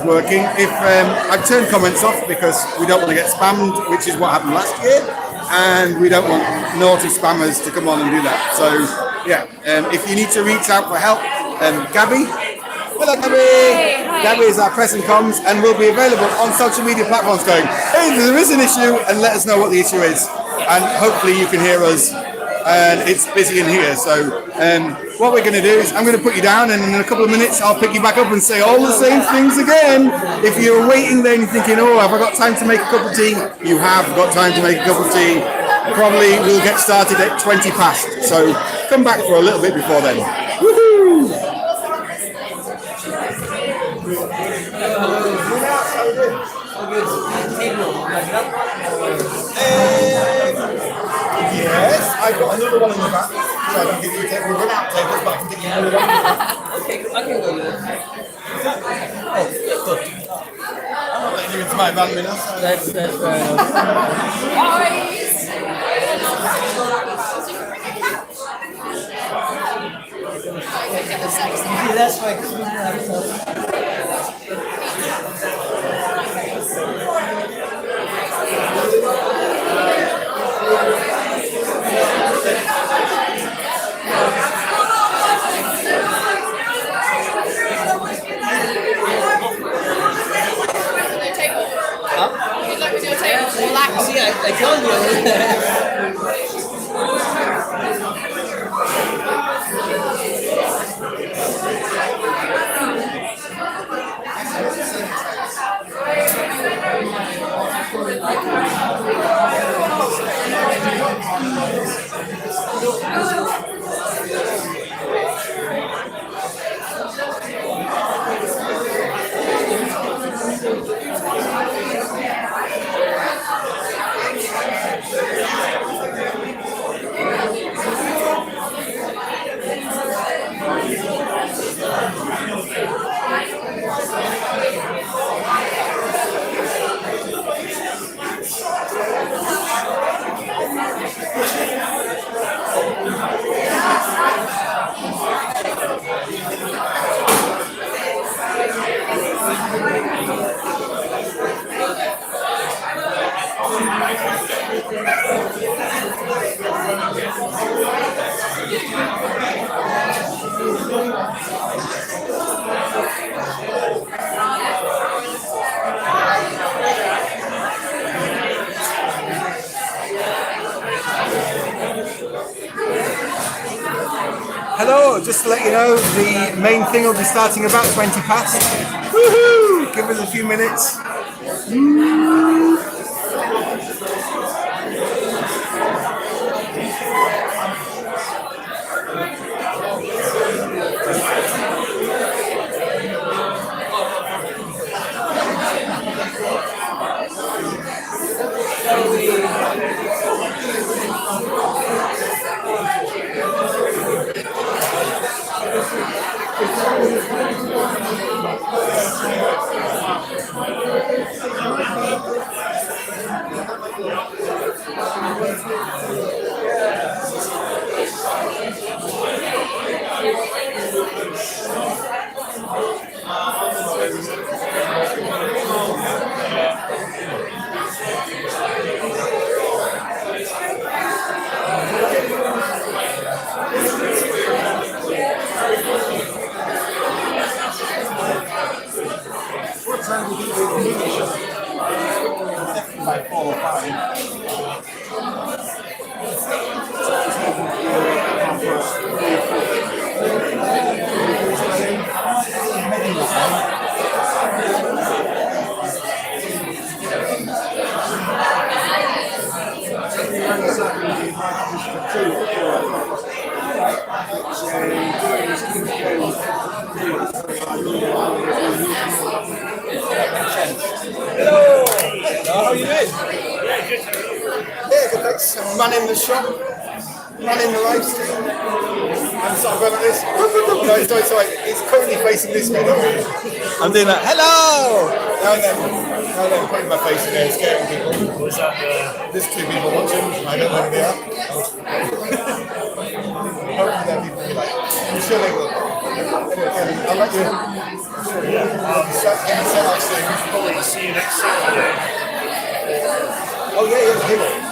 is working. If I've turned comments off because we don't want to get spammed, which is what happened last year, and we don't want naughty spammers to come on and do that. So yeah, if you need to reach out for help, Gabby. Hello, Gabby. Gabby is our press and comms, and will be available on social media platforms going, hey, there is an issue, and let us know what the issue is. And hopefully you can hear us, and it's busy in here. So what we're going to do is I'm going to put you down, and in a couple of minutes I'll pick you back up and say all the same things again. If you're waiting there and you're thinking, oh, have I got time to make a cup of tea? You have got time to make a cup of tea. Probably we'll get started at 20 past. So come back for a little bit before then. Woohoo! Yes, I've got another one in the back, so I can give you a table. We'll run out tables, but I can get you another one. Okay, I can go with it. Oh, good. I'm not letting you into my van, Minna. That's fair enough. See, that's why I told you. Hello, just to let you know, the main thing will be starting about 20 past. Woohoo! Give us a few minutes. By 4 or 5. Hello! How are you doing? Yeah, good thanks. I'm manning the shop, manning the live stream. I'm sort of going like this. No, it's currently facing this way, don't worry. I'm doing that. Hello! Now and then putting my face in there and scaring people. What's that? There's 2 people watching. I don't know who they are. Hopefully they'll be like, I'm sure they will. Anyway, I'll let you Probably see you next Saturday. Oh yeah, yeah.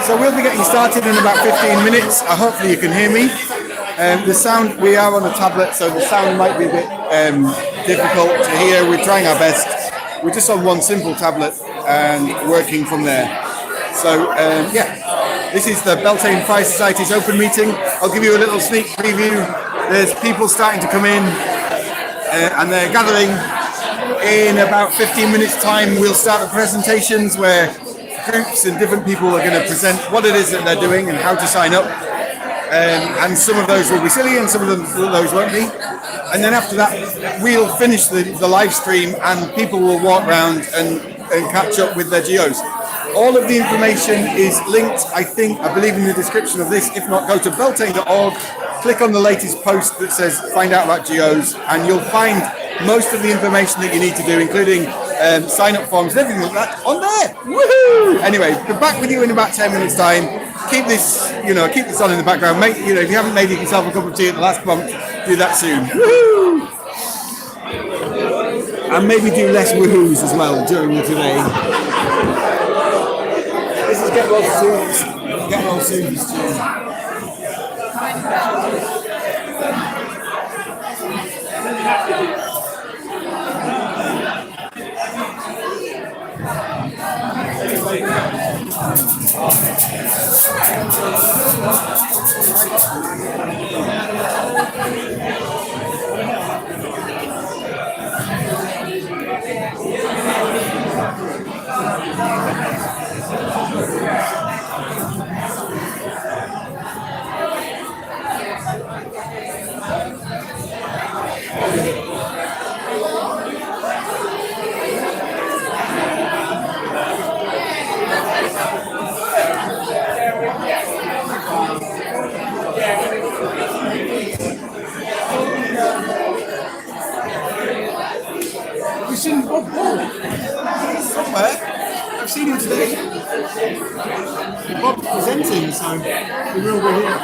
So we'll be getting started in about 15 minutes. Hopefully you can hear me. The sound, we are on a tablet, so the sound might be a bit difficult to hear. We're trying our best. We're just on one simple tablet and working from there. So yeah, this is the Beltane Fire Society's open meeting. I'll give you a little sneak preview. There's people starting to come in and they're gathering. In about 15 minutes time, we'll start the presentations where groups and different people are going to present what it is that they're doing and how to sign up. And some of those will be silly and some of those won't be. And then after that, we'll finish the live stream and people will walk around and catch up with their geos. All of the information is linked, I believe in the description of this. If not, go to beltane.org, click on the latest post that says find out about geos, and you'll find most of the information that you need to do, including sign-up forms and everything like that on there. Woohoo! Anyway, be back with you in about 10 minutes time. Keep this, keep this on in the background. Make, if you haven't made yourself a cup of tea at the last pump, do that soon. Woohoo! And maybe do less woohoos as well during the today. This is Get Well Soon's tune. We've seen Bob Paul somewhere. I've seen him today. Bob's presenting, so we will be here.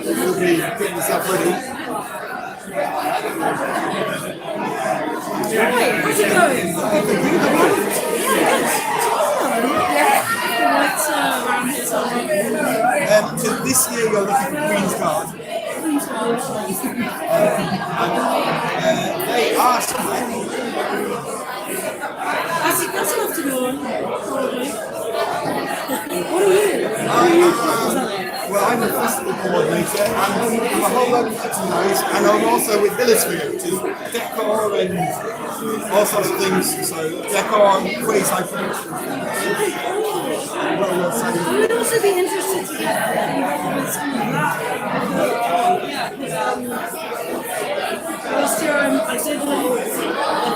We'll be getting yourself ready. How's it going? So this year you're looking for Queen's Guard. They are somewhere. That's enough to go on, probably. What are you? Well, I'm the festival coordinator, and I'm a whole load of merchandise, and I'm also with Billisford, which is decor and all sorts of things. So decor and quasi-production. I would also be interested to get involved with some of that. Last year I did a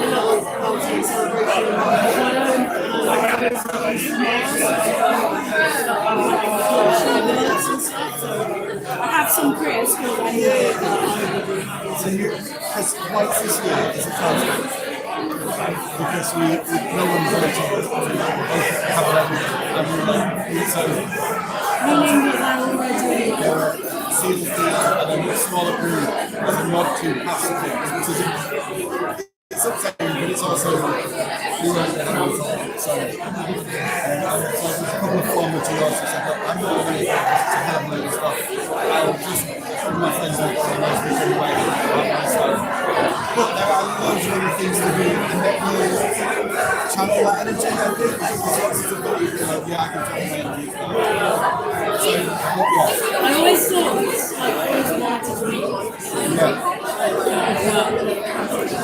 little Beltane celebration of my own. I have some creative skills anyway. So as whites this year is a first because no one's going to have so Meaning that they're already sealed and then a smaller group as a nod to past things, which is it's upsetting, but it's also so there's a couple of form materials which I thought I'm not really to have a load of stuff. I'll just put my friends out for a nice week anyway. But there are loads of other things to do, and that will channel that energy, I think, because there's lots of stuff that you can, I can channel my energy. So, yeah. I always thought always wanted to meet.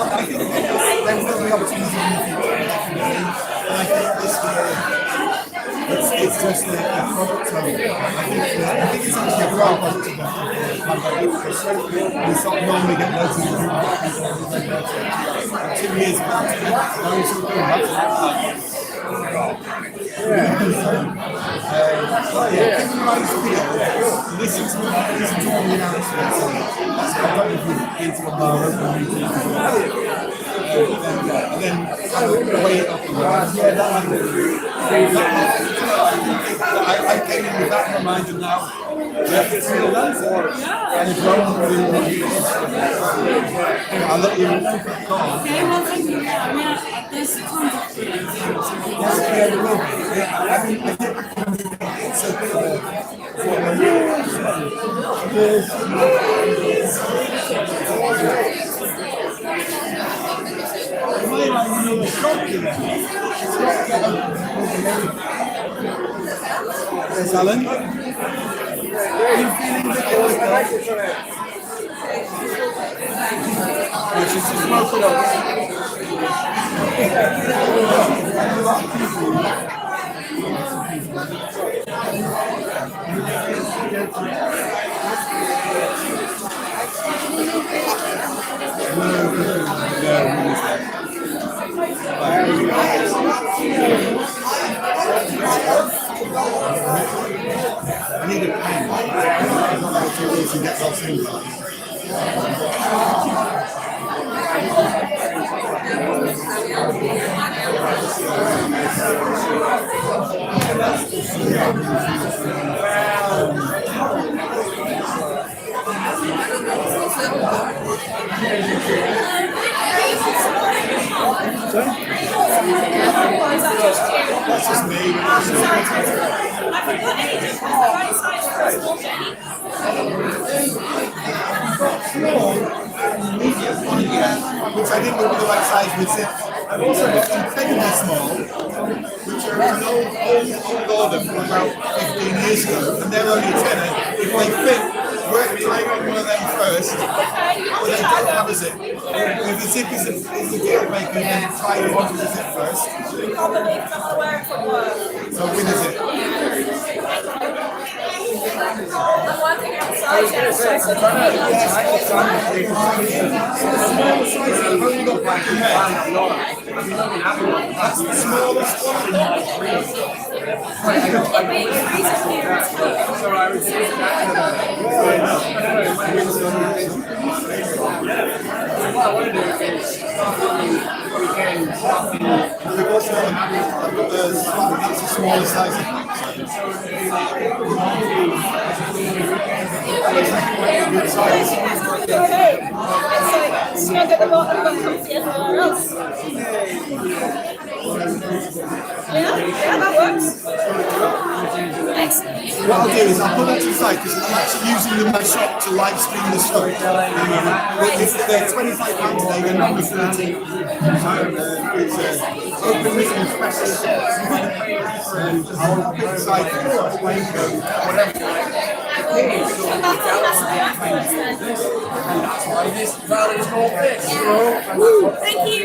I think there will be opportunities in the future, and I think it's just the product of it. I think it's actually a real positive because we sort of normally get loads of people 2 years back. Now we're sort of going back to that. Keep your eyes peeled. Listen to all the announcements. That's what I've got into a bar open meeting. And then weigh it up and I came in with that in my mind, and now it's real answer. And if you're not really want to I'll let you know. Okay, well, thank you. I mean, there's contact. It's a bit Yes, Alan? Are you feeling a bit old? Which is to smoke it up. I need a pen. I don't know if you can get those things. That's just me. Which I think will be the right size with it. I've also got incredibly small, which are an old order from about 15 years ago, and they're only a tenner. If they fit, try on one of them first, but they don't have a zip. If the zip is a deal maker, then try one with the zip first. So with a zip. I'm working outside now, so it's I've only got black and red. That's the smallest one. It's the smallest size. okay. It's snug at the bottom but comfy everywhere else. Yeah, that works. Excellent. What I'll do is I'll put that to the side because I'm actually using them in my shop to live stream the show. They're £25 today, they're number 13. It's open written special. And I'll put it aside Thank you.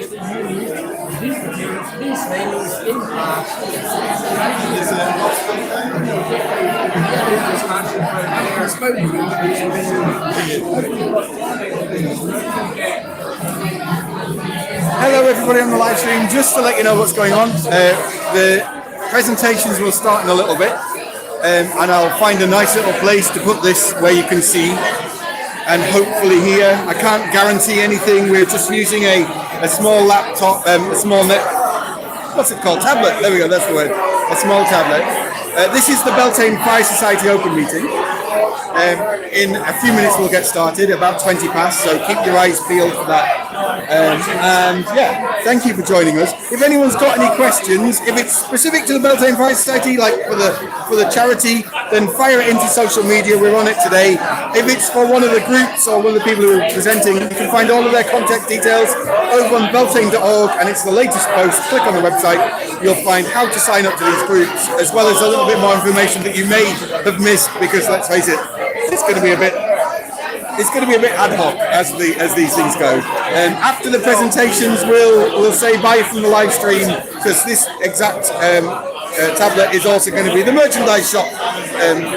These things in Hello everybody on the live stream, just to let you know what's going on. The presentations will start in a little bit and I'll find a nice little place to put this where you can see and hopefully here. I can't guarantee anything, we're just using a small laptop, a small what's it called? Tablet, there we go, that's the word. A small tablet. This is the Beltane Fire Society open meeting. In a few minutes we'll get started, about 20 past, so keep your eyes peeled for that. And yeah, thank you for joining us. If anyone's got any questions, if it's specific to the Beltane Fire Society, like for the charity, then fire it into social media, we're on it today. If it's for one of the groups or one of the people who are presenting, you can find all of their contact details over on beltane.org, and it's the latest post. Click on the website, you'll find how to sign up to these groups, as well as a little bit more information that you may have missed, because let's face it, it's going to be a bit ad hoc as these things go. After the presentations, we'll say bye from the live stream, because this exact tablet is also going to be the merchandise shop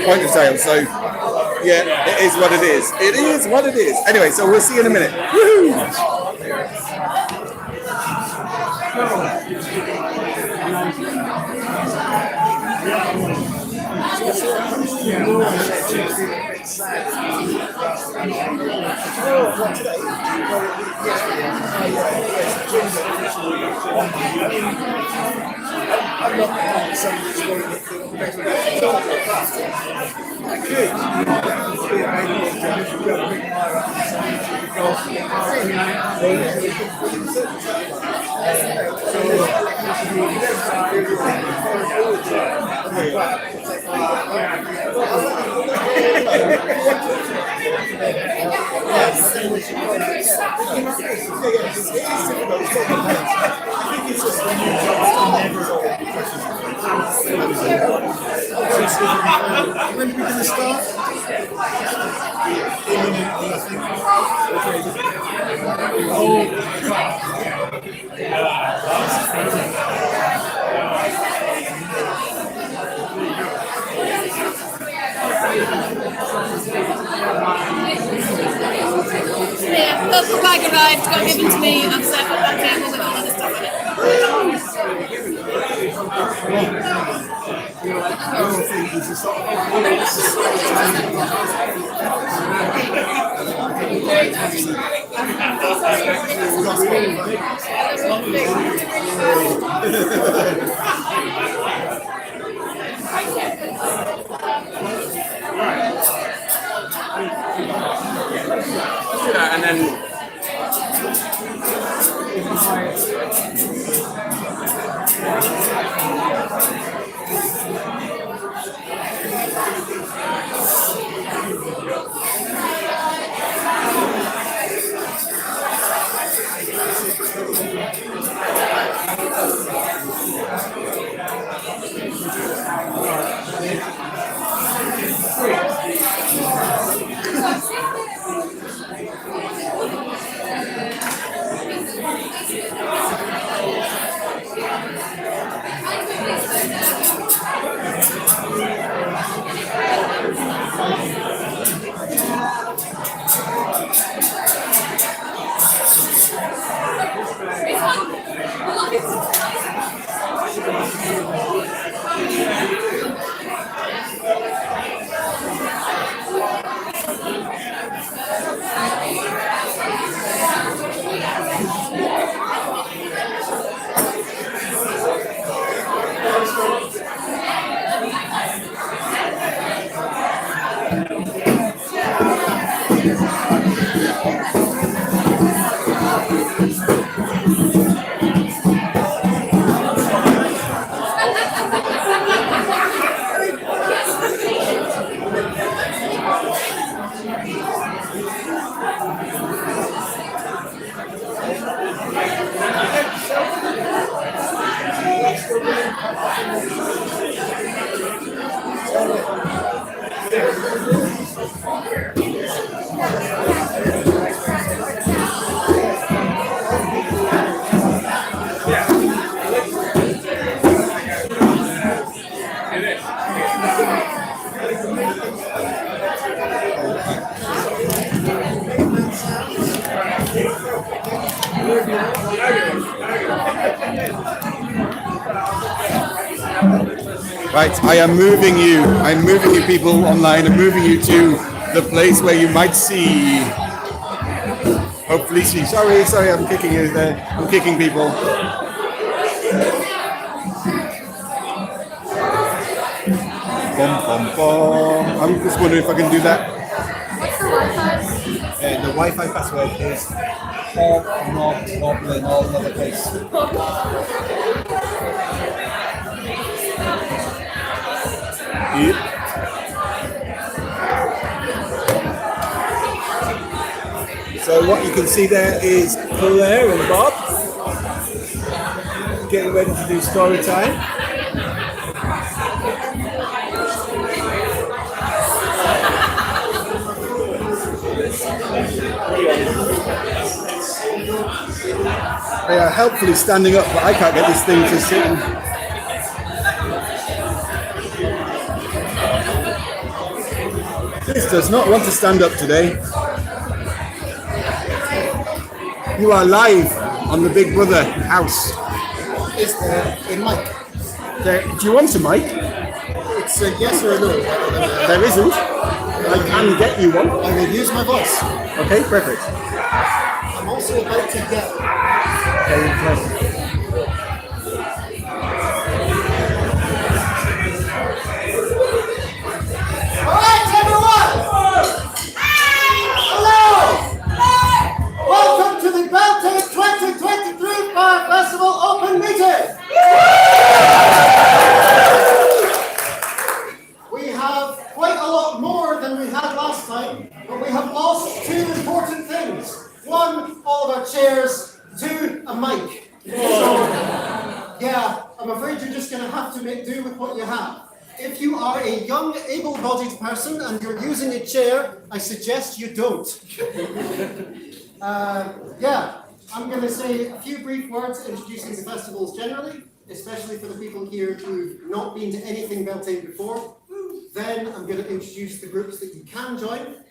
point of sale. So yeah, it is what it is. It is what it is. Anyway, so we'll see you in a minute. Woohoo! When are we going to start? Yeah, local bag arrived, got given to me, and set up that table with all of the stuff on it. And then right, I am moving you. I'm moving you people online. I'm moving you to the place where you might see. Hopefully see. Sorry, I'm kicking you there. I'm kicking people. Bum, bum, bum. I'm just wondering if I can do that. What's the Wi-Fi? The Wi-Fi password is all in all lowercase. Yep. So what you can see there is Claire and Bob getting ready to do story time. They are helpfully standing up, but I can't get this thing to sit. This does not want to stand up today. You are live on the Big Brother house. Is there a mic? Do you want a mic? It's a yes or a no. There isn't. I can get you one. I will use my voice. Okay, perfect. I'm also about to yell. Okay, perfect. Alright, everyone! Hello! Welcome to the Beltane 2023 Fire Festival Open Meeting! We have quite a lot more than we had last time, but we have lost two important things. One, all of our chairs. Two, a mic. So, yeah, I'm afraid you're just going to have to make do with what you have. If you are a young, able-bodied person and you're using a chair, I suggest you don't. Yeah, I'm going to say a few brief words introducing the festivals generally, especially for the people here who've not been to anything Beltane before. Then I'm going to introduce the groups that you can join.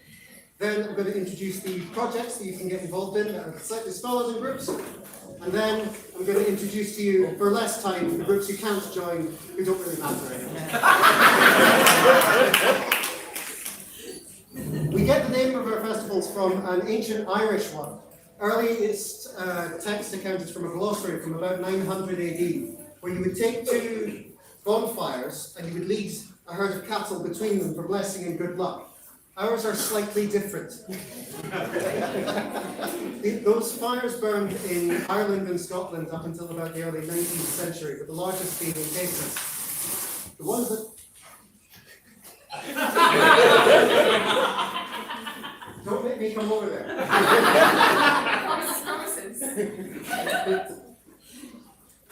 Then I'm going to introduce the projects that you can get involved in that are slightly smaller than groups. And then I'm going to introduce to you, for less time, the groups you can't join who don't really matter anymore. We get the name of our festivals from an ancient Irish one. Earliest text account is from a glossary from about 900 AD, where you would take two bonfires and you would lead a herd of cattle between them for blessing and good luck. Ours are slightly different. Those fires burned in Ireland and Scotland up until about the early 19th century, but the largest being in cases. The ones that... Don't make me come over there.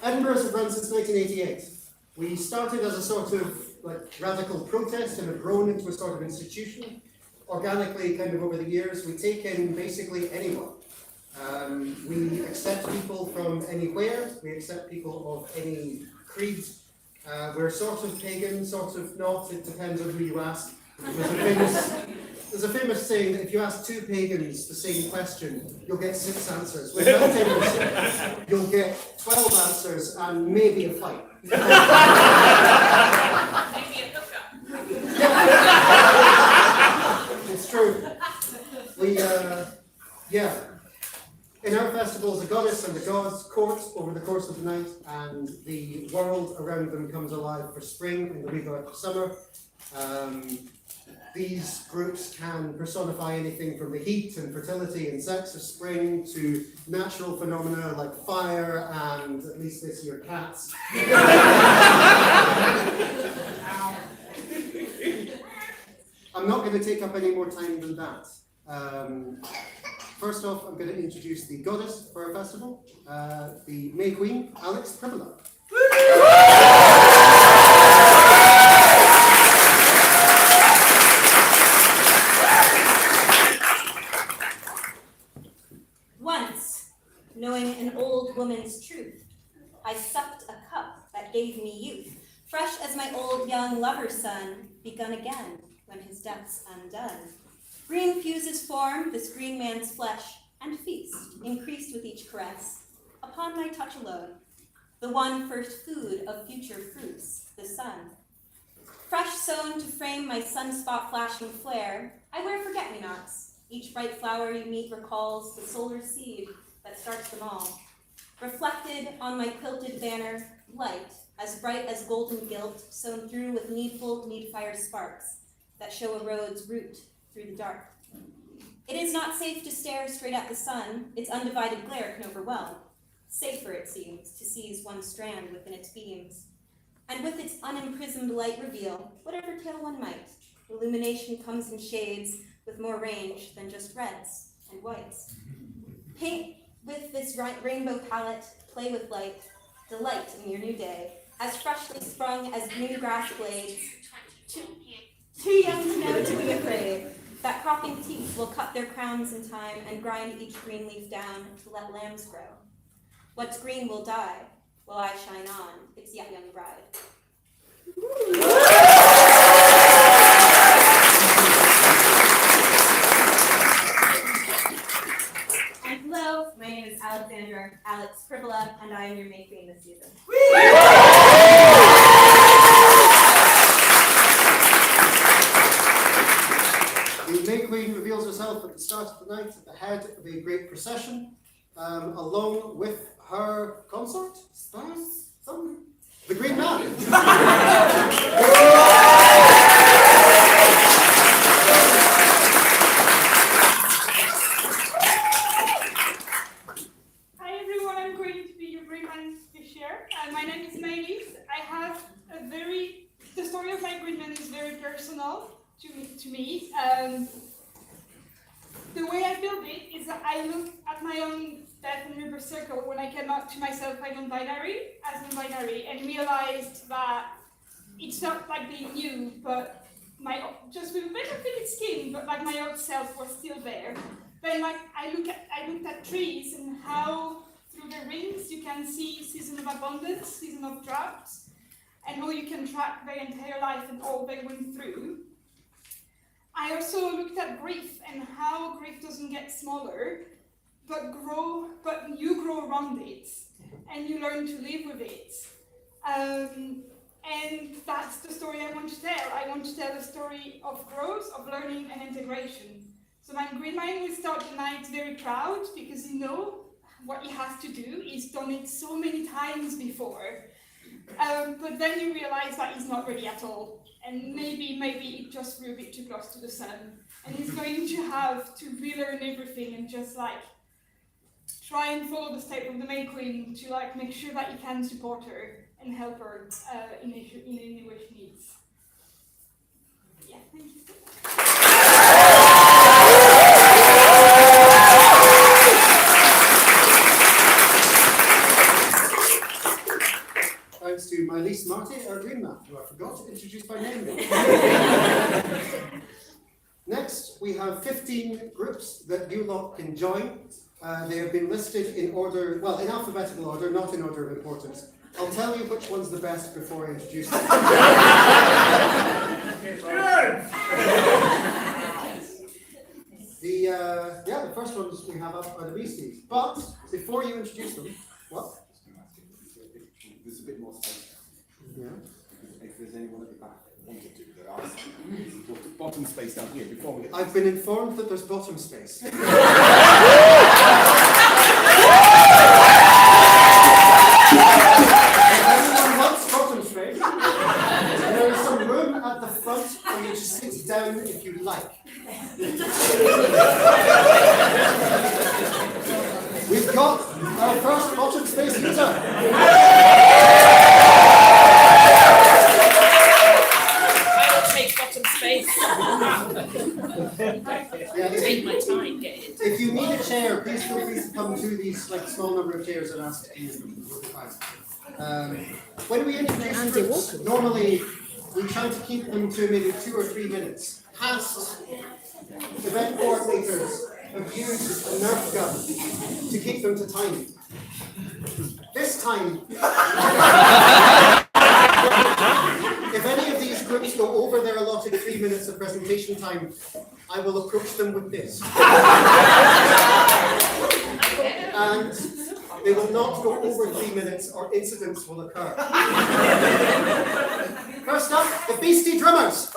Edinburgh's have run since 1988. We started as a sort of radical protest and have grown into a sort of institution. Organically, kind of over the years, we take in basically anyone. We accept people from anywhere. We accept people of any creed. We're sort of pagan, sort of not. It depends on who you ask. There's a famous saying that if you ask two pagans the same question, you'll get 6 answers. With Beltaneers, you'll get 12 answers and maybe a fight. It's true. In our festivals, the goddess and the gods court over the course of the night, and the world around them comes alive for spring and the rebirth of summer. These groups can personify anything from the heat and fertility and sex of spring to natural phenomena like fire and, at least this year, cats. I'm not going to take up any more time than that. First off, I'm going to introduce the goddess for our festival, the May Queen, Alex Primula. Once, knowing an old woman's truth, I sucked a cup that gave me youth, fresh as my old young lover's son, begun again when his depths undone. Green fuses form this green man's flesh, and feast, increased with each caress, upon my touch alone, the one first food of future fruits, the sun. Fresh sown to frame my sunspot flashing flare, I wear forget-me-nots. Each bright flower you meet recalls the solar seed that starts them all. Reflected on my quilted banner, light, as bright as golden gilt, sown through with needful need-fire sparks that show a road's route through the dark. It is not safe to stare straight at the sun. Its undivided glare can overwhelm. Safer, it seems, to seize one strand within its beams. And with its unimprisoned light reveal, whatever tale one might, illumination comes in shades with more range than just reds and whites. Paint with this rainbow palette, play with light, delight in your new day, as freshly sprung as new grass blades, too young to know to be afraid, that cropping teeth will cut their crowns in time and grind each green leaf down to let lambs grow. What's green will die, while I shine on, its yet young bride. to see them. The May Queen reveals herself at the start of the night at the head of a great procession, along with her consort, spouse, something, the Green Man. Hi everyone, I'm going to be your Green Man this year. My name is Maëlys. I have the story of my Green Man is very personal to me. The way I build it is that I look at my own death and rebirth circle when I cannot to myself I non-binary, as non-binary, and realized that it's not like being new, but just with a bit of thick skin, but like my old self was still there. Then like I looked at trees and how through the rings you can see season of abundance, season of droughts, and how you can track their entire life and all they went through. I also looked at grief and how grief doesn't get smaller, but you grow around it and you learn to live with it. And that's the story I want to tell. I want to tell a story of growth, of learning and integration. So my Green Man will start the night very proud because you know what he has to do. He's done it so many times before. But then you realize that he's not ready at all. And maybe it just grew a bit too close to the sun. And he's going to have to relearn everything and just like try and follow the step of the May Queen to like make sure that he can support her and help her in any way she needs. Yeah, thank you. Thanks to Maëlys Marty, our Green Man, who I forgot to introduce by name. Next, we have 15 groups that you lot can join. They have been listed in order, well, in alphabetical order, not in order of importance. I'll tell you which one's the best before I introduce them. The first ones we have up are the Beasties. But before you introduce them, what? There's a bit more space. Yeah. If there's anyone at the back that wanted to, there are some bottom space down here before we get. I've been informed that there's bottom space. If anyone wants bottom space, there is some room at the front for you to sit down if you like. We've got our first bottom space user. Take my time, get it. If you need a chair, please feel free to come to these like small number of chairs and ask to use them. When we introduce groups, normally we try to keep them to maybe 2 or 3 minutes. Past event coordinators have used a Nerf gun to keep them to time. This time, if any of these groups go over their allotted 3 minutes of presentation time, I will approach them with this. And they will not go over 3 minutes or incidents will occur. First up, the Beastie Drummers.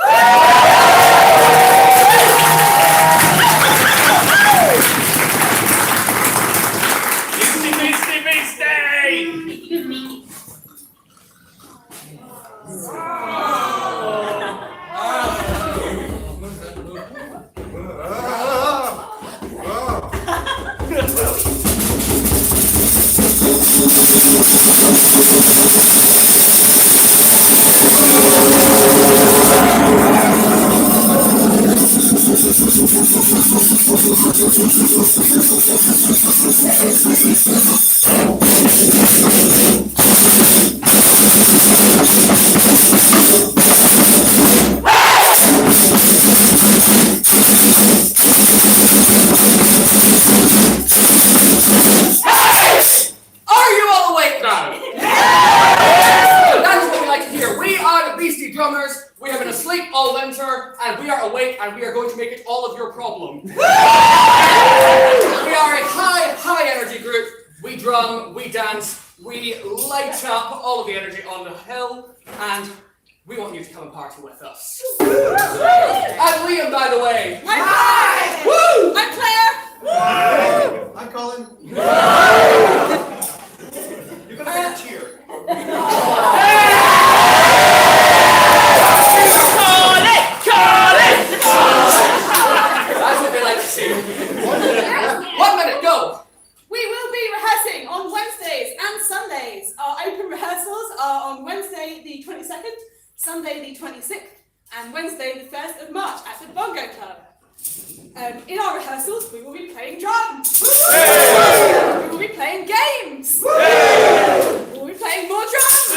Beastie, beastie, beastie! Are you all awake now? That's what we like to hear. We are the Beastie Drummers. We have been asleep all winter, and we are awake, and we are going to make it all of your problem. We are a high energy group. We drum, we dance, we light up all of the energy on the hill, and we want you to come and party with us. I'm Liam, by the way. Hi! Woo! I'm Claire! I'm Colin. You're going to get a cheer. That's what they like to see. 1 minute, go! We will be rehearsing on Wednesdays and Sundays. Our open rehearsals are on Wednesday the 22nd, Sunday the 26th, and Wednesday the 1st of March at the Bongo Club. In our rehearsals, we will be playing drums. We will be playing games. We will be playing more drums.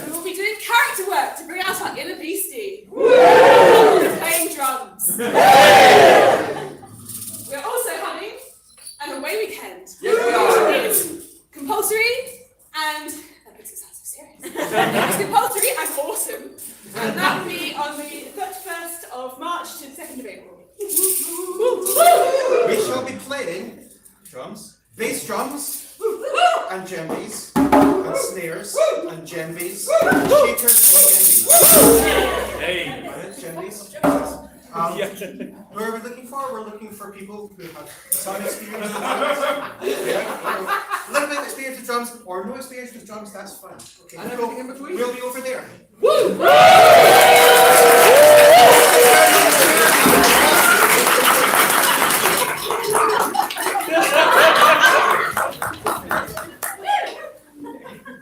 We will be doing character work to bring out our inner beastie. We will be playing drums. We are also having an away weekend. Yes, we are. It's compulsory and that makes it sound so serious. It's compulsory and awesome. And that will be on the 31st of March to the 2nd of April. We shall be playing drums, bass drums, and djembes, and snares, and djembes, and shakers, and Hey. djembes. Who are we looking for? We're looking for people who have some experience with drums. Yeah. A little bit of experience with drums, or no experience with drums, that's fine. Okay. And everything in between. We'll be over there.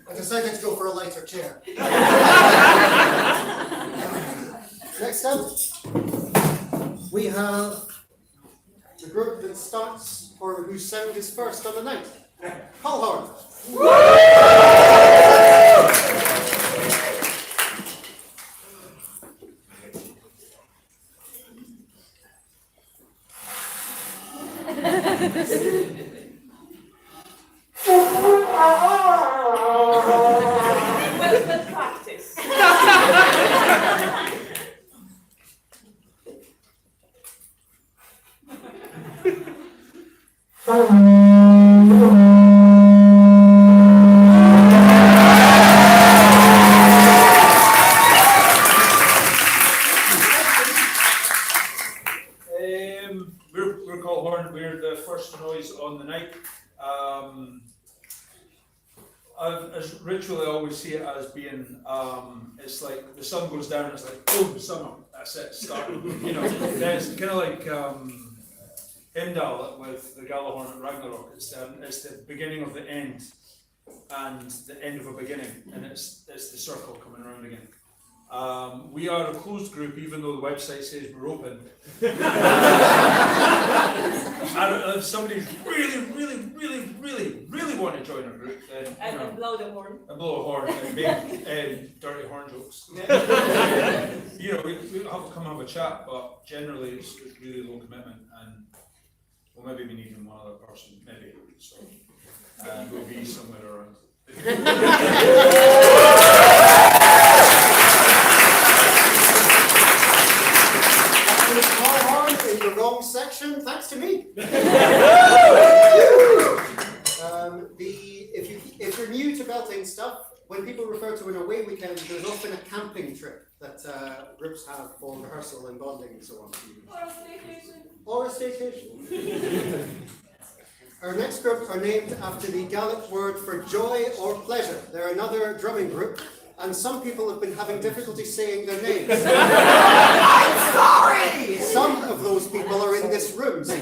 I decided to go for a lighter chair. Next up, we have the group that starts, or whose sound is first on the night. Call horn. Well practice. We're called Horn. We're the first noise on the night. As ritually, I always see it as being, it's like the sun goes down, it's like, boom, summer, that's it, start. You know, it's kind of like Heimdall with the Galahorn at Ragnarok. It's the beginning of the end, and the end of a beginning, and it's the circle coming around again. We are a closed group, even though the website says we're open. And if somebody's really want to join our group, then And blow the horn. and blow a horn and make dirty horn jokes. You know, we'll have to come have a chat, but generally it's really low commitment, and well, maybe we need one other person, maybe. So we'll be somewhere around. Call horn in the wrong section, thanks to me. If you're new to belting stuff, when people refer to an away weekend, there's often a camping trip that groups have for rehearsal and bonding and so on. Or a staycation. Our next group are named after the Gaelic word for joy or pleasure. They're another drumming group, and some people have been having difficulty saying their names. I'm sorry! Some of those people are in this room. So,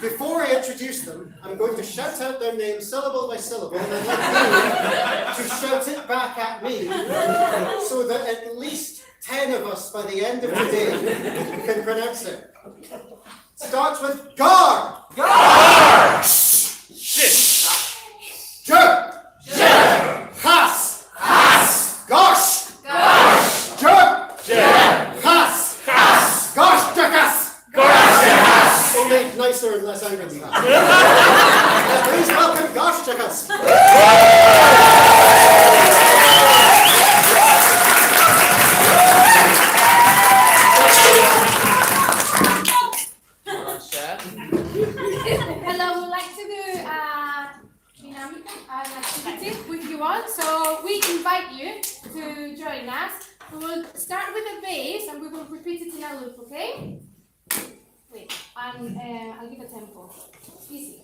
before I introduce them, I'm going to shout out their names syllable by syllable, and I'd like you to shout it back at me, so that at least 10 of us by the end of the day can pronounce it. Starts with Gar! Gar! Shh! Jer! Jer! Has! Has! Gosh! Gosh! Jer! Jer! Has! Has! Gosh! Jerkas! Gosh! Jerkas! Only nicer and less angry than that. Please welcome Gosh Jerkas! Hello, would like to do very nice. We will start with the bass and we will repeat it in a loop, okay? Wait, I'll give a tempo. Easy.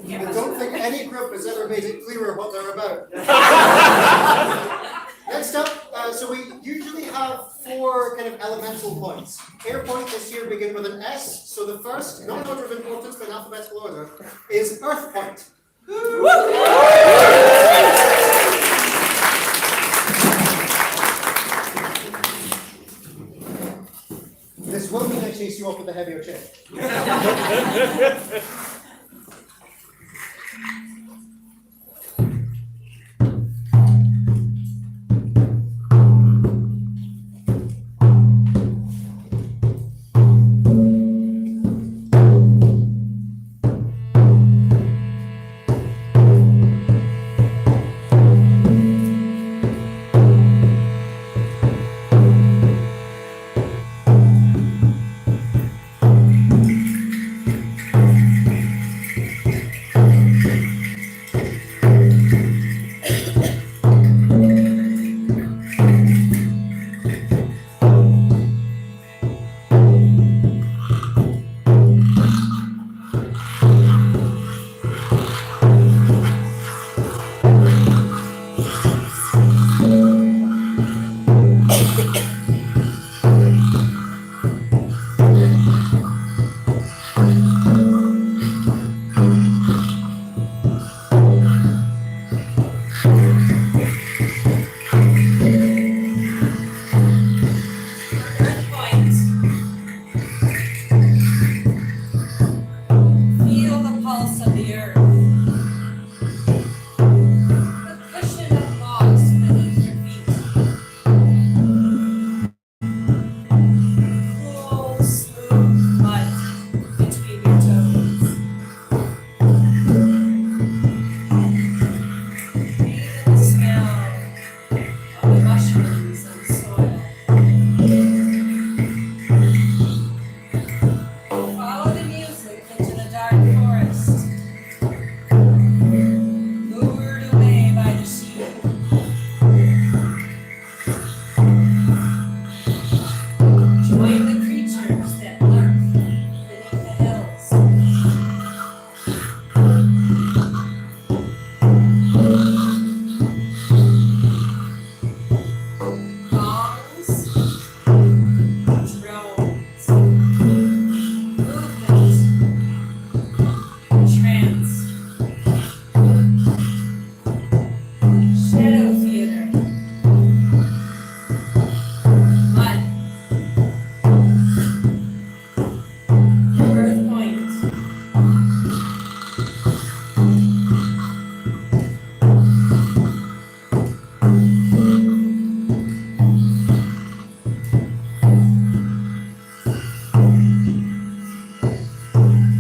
I don't think any group has ever made it clearer what they're about. Next up, so we usually have 4 kind of elemental points. Air point this year begin with an S, so the first, not in order of importance but in alphabetical order, is Earth point. This will mean I chase you off with a heavier chair.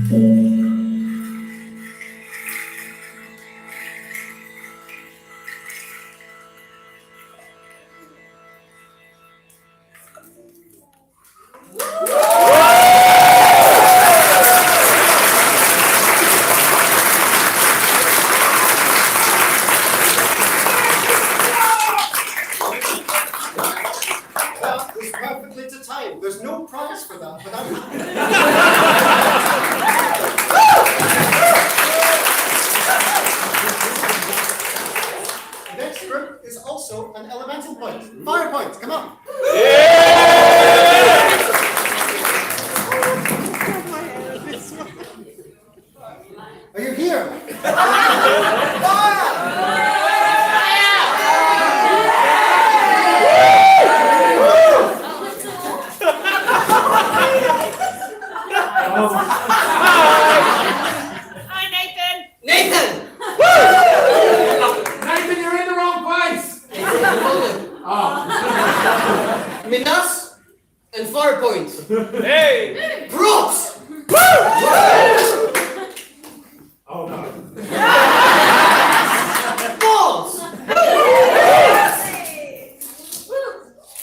That was perfectly to time. There's no prize for that, but I'm happy. The next group is also an elemental point. Fire point, come on. Are you here? Hi, Nathan. Nathan! Nathan, you're in the wrong place! Oh. Minas and Fire Point. Hey! Props! Oh no. Balls!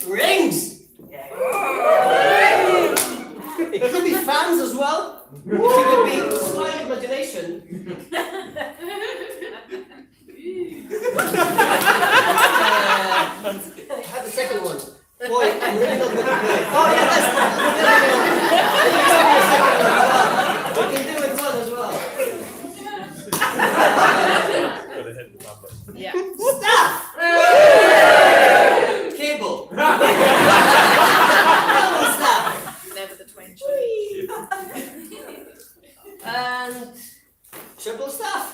Rings! It could be fans as well. It could be slight imagination. Have the second one. Boy, I'm really not good at play. Oh yeah, that's we can do it one as well. Yeah. Staff! Cable. Staff. Never the twain shall meet. And triple staff.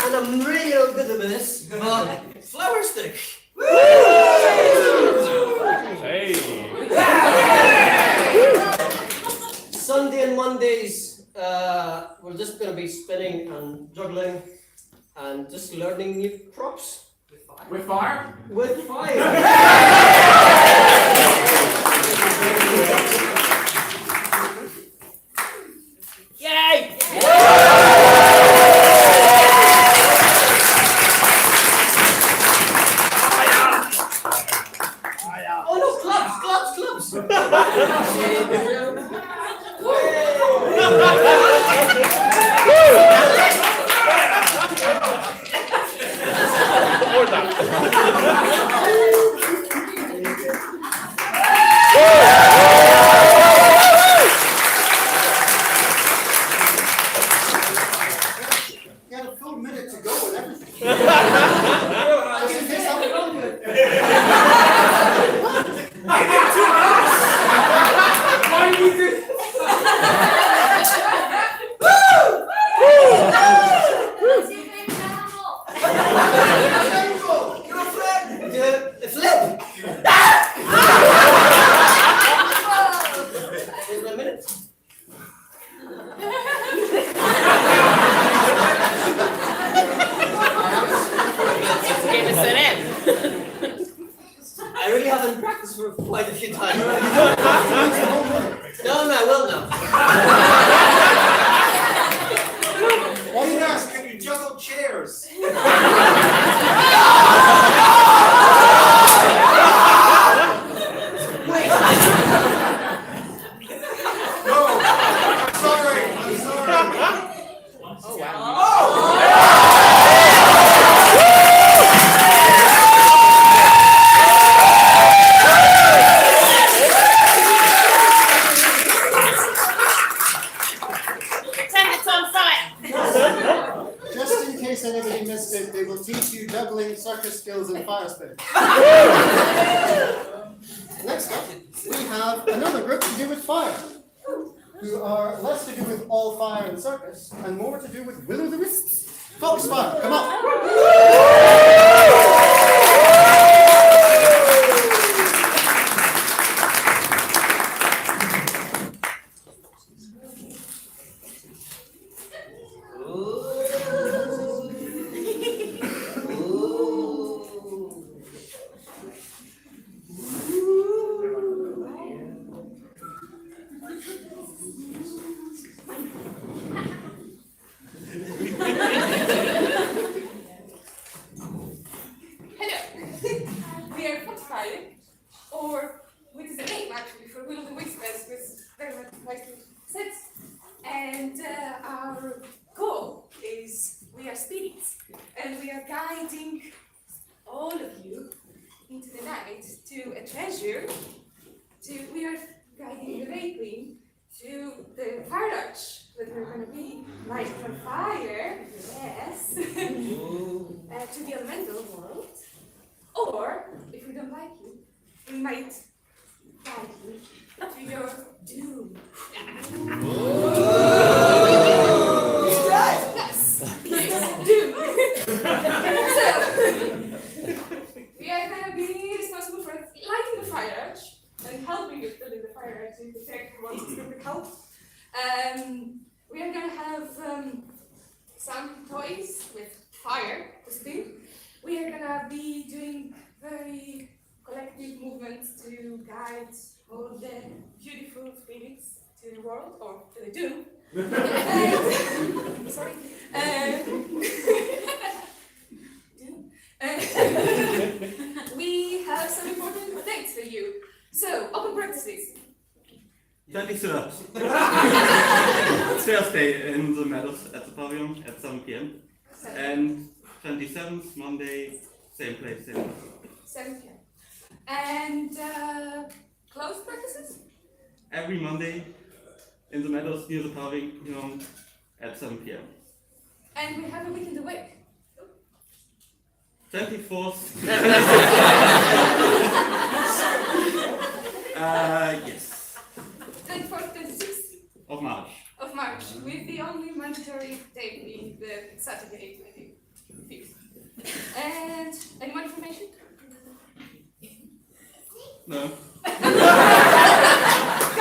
And I'm really not good at this, but flower stick. Hey! Sunday and Mondays, we're just gonna be spinning and juggling and just learning new props. With fire? With fire. Yay! Oh no, clubs! You had a full minute to go and everything. Just in case something wrong with it. Why do you do? The flip! In a minute. I really haven't practiced for quite a few times. No, I will now. Why you ask? Can you juggle chairs? Just in case anybody missed it, they will teach you juggling, circus skills, and fire spin. Next up, we have another group to do with fire, who are less to do with all fire and circus, and more to do with will-o'-the-wisps. Foxfire, come on! theme to the fire arch that we're going to be lighting on fire, yes, to the elemental world. Or, if we don't like you, we might guide you to your doom. Yes, doom. So, we are going to be responsible for lighting the fire arch and helping you building the fire arch in the tech once it's going to help. We are going to have some toys with fire to spin. We are going to be doing very collective movements to guide all the beautiful spirits to the world, or to the doom. Sorry. We have some important dates for you. So, open practices. 23rd. Thursday in the Meadows at the pavilion at 7 p.m. And 27th, Monday, same place, same time. 7 p.m. And closed practices? Every Monday in the Meadows near the pavilion at 7 p.m. And we have a weekend away. 24th. Yes. 24th, 26th Of March. of March, with the only mandatory day being the Saturday, 25th. And any more information? No. Come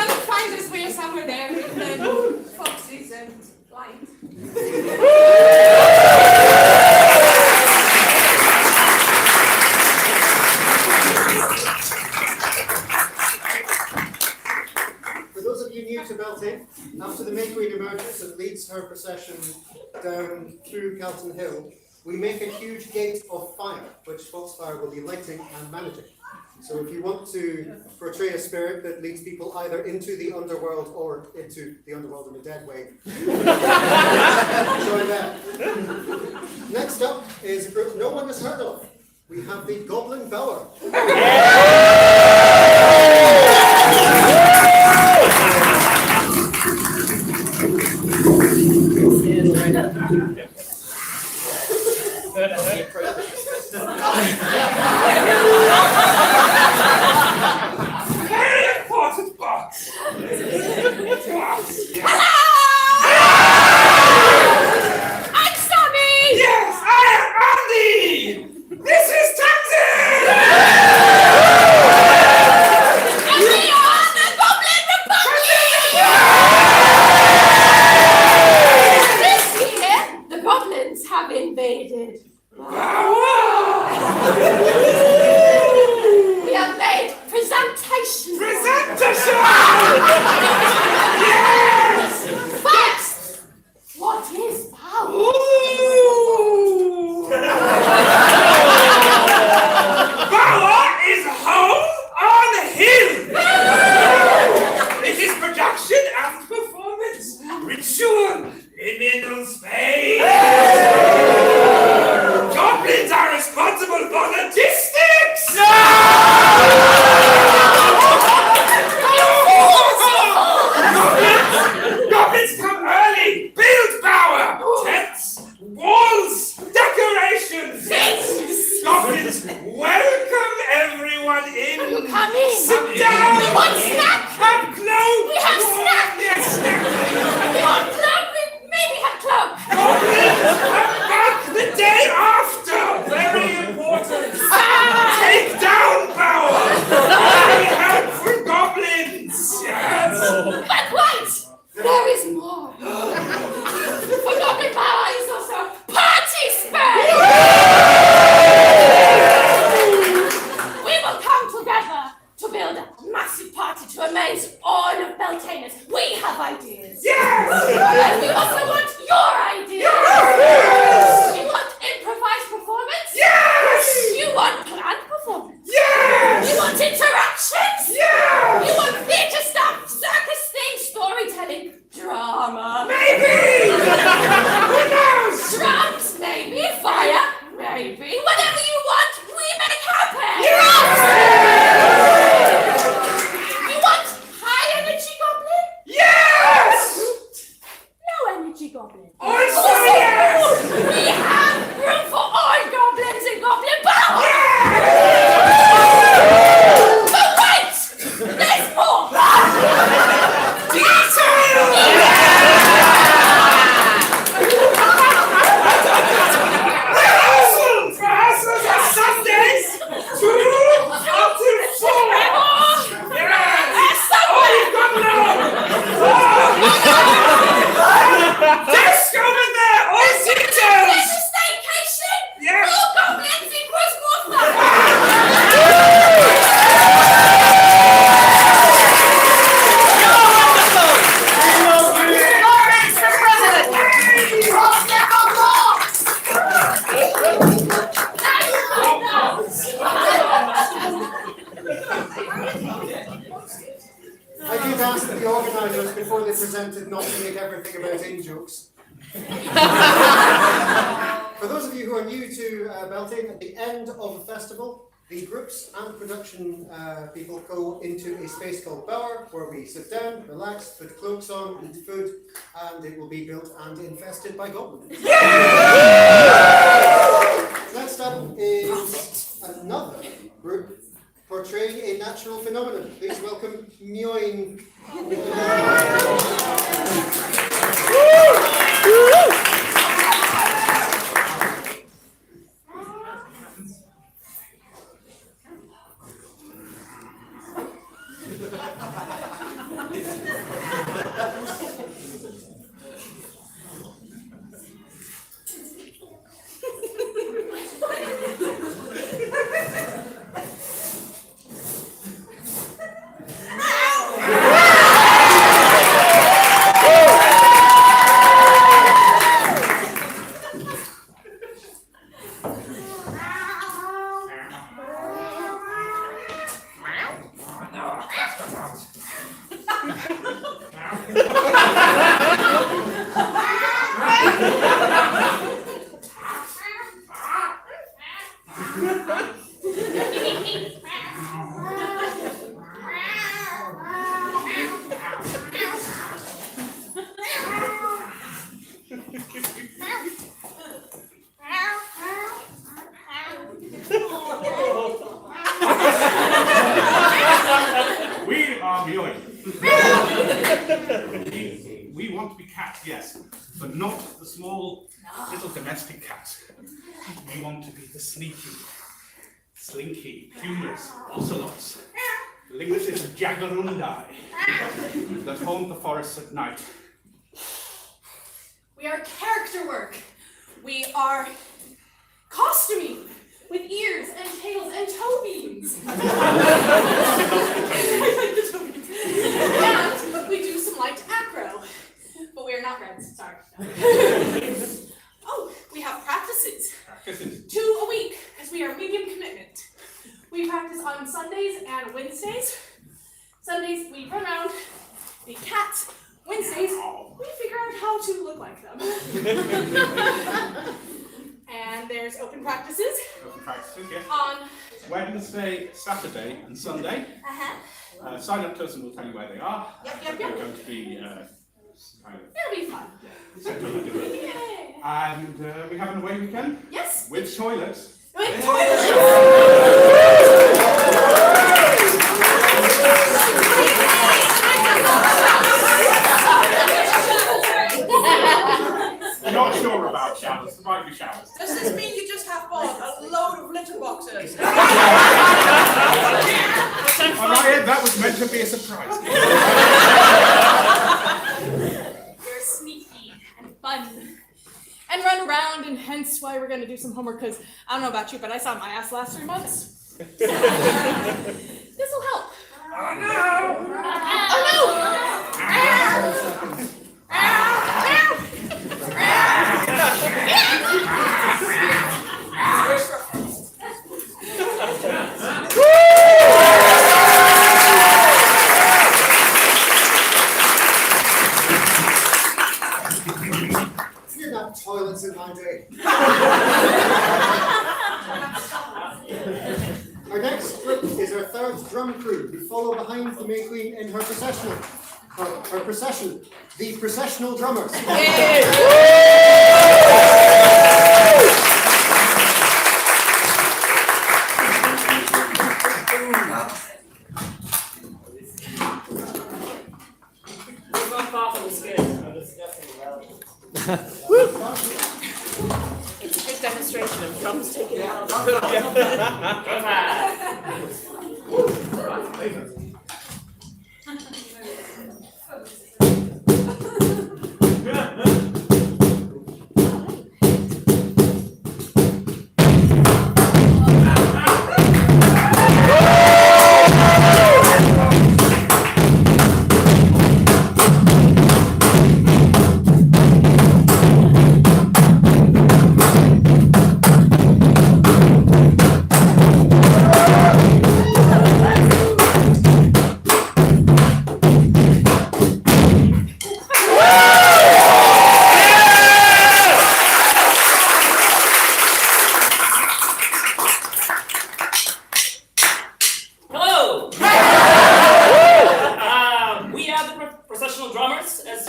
and find us, we're somewhere there with the foxes and lions. For those of you new to Beltane, after the May Queen emerges and leads her procession down through Calton Hill, we make a huge gate of fire, which Foxfire will be lighting and managing. So if you want to portray a spirit that leads people either into the underworld or into the underworld in a dead way, join that. Next up is a group no one has heard of. We have the Goblin Bower. Very important box. I'm Sammy! Yes, I am Andy. This is Taxi. And we are the Goblin Republic! This year, the goblins have invaded. We have made presentations. Yes! First, what is power? Power is home on hill. It is production and performance. Ritual in middle space. Goblins are responsible for logistics. Goblins come early. Build power. Tents, walls, decorations. Goblins welcome everyone in. You come in. Sit down. We want snack. Have cloak. We have snack. Yes, snack. We want cloak. We maybe have cloak. Goblins come back the day after. Very important. Take down power. Very helpful goblins. Yes. But wait! There is more. For Goblin Power is also party space! We will come together to build a massive party to amaze all of Beltaners. We have ideas. Yes. And we also want your ideas. Yes. You want improvised performance? Yes. You want planned performance? Yes. You want interactions? Yes. You want theatre stuff, circus things, storytelling, drama? Maybe. Who knows? Drums, maybe. Fire, maybe. Whatever you want, we make happen. Yes. You want high energy goblins? would ask the organisers before they presented not to make everything about in-jokes. For those of you who are new to Beltane, at the end of the festival, the groups and production people go into a space called Bower, where we sit down, relax, put cloaks on, eat food, and it will be built and infested by goblins. Next up is another group portraying a natural phenomenon. Please welcome Mioing. We want to be cats, yes, but not the small little domestic cats. We want to be the sneaky, slinky, humorous ocelots, lynxes of Jaguarundi that haunt the forests at night. We are character work. We are costuming with ears and tails and toe beams. And we do some light acro, but we are not Reds, sorry. Oh, we have practices. 2 a week, because we are medium commitment. We practice on Sundays and Wednesdays. Sundays we run around, be cats. Wednesdays we figure out how to look like them. And there's open practices. Open practices, yes. On Wednesday, Saturday, and Sunday. Sign up to us and we'll tell you where they are. Yep. They're going to be It'll be fun. Yay. And we have an away weekend. Yes. With toilets. With toilets. I'm not sure about showers. There might be showers. Does this mean you just have bought a load of litter boxes? Alright, that was meant to be a surprise. We're sneaky and fun. And run around, and hence why we're going to do some homework, because I don't know about you, but I saw my ass last 3 months. This will help. Oh no! Oh no! You're not toilets in my day. Our next group is our third drum crew. We follow behind the May Queen in her procession, the processional drummers. It's a good demonstration of drums taking out.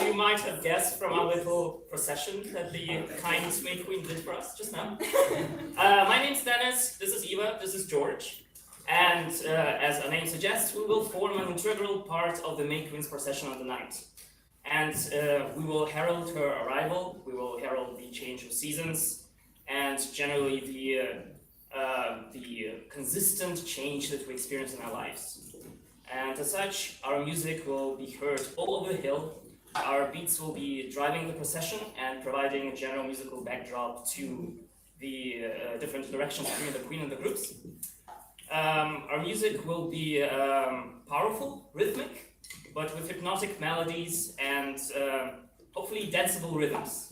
so you might have guessed from our little procession that the kind May Queen did for us just now. My name's Dennis, this is Eva, this is George. And as our name suggests, we will form an integral part of the May Queen's procession on the night. And we will herald her arrival, we will herald the change of seasons, and generally the consistent change that we experience in our lives. And as such, our music will be heard all over the hill. Our beats will be driving the procession and providing a general musical backdrop to the different directions between the Queen and the groups. Our music will be powerful, rhythmic, but with hypnotic melodies and hopefully danceable rhythms.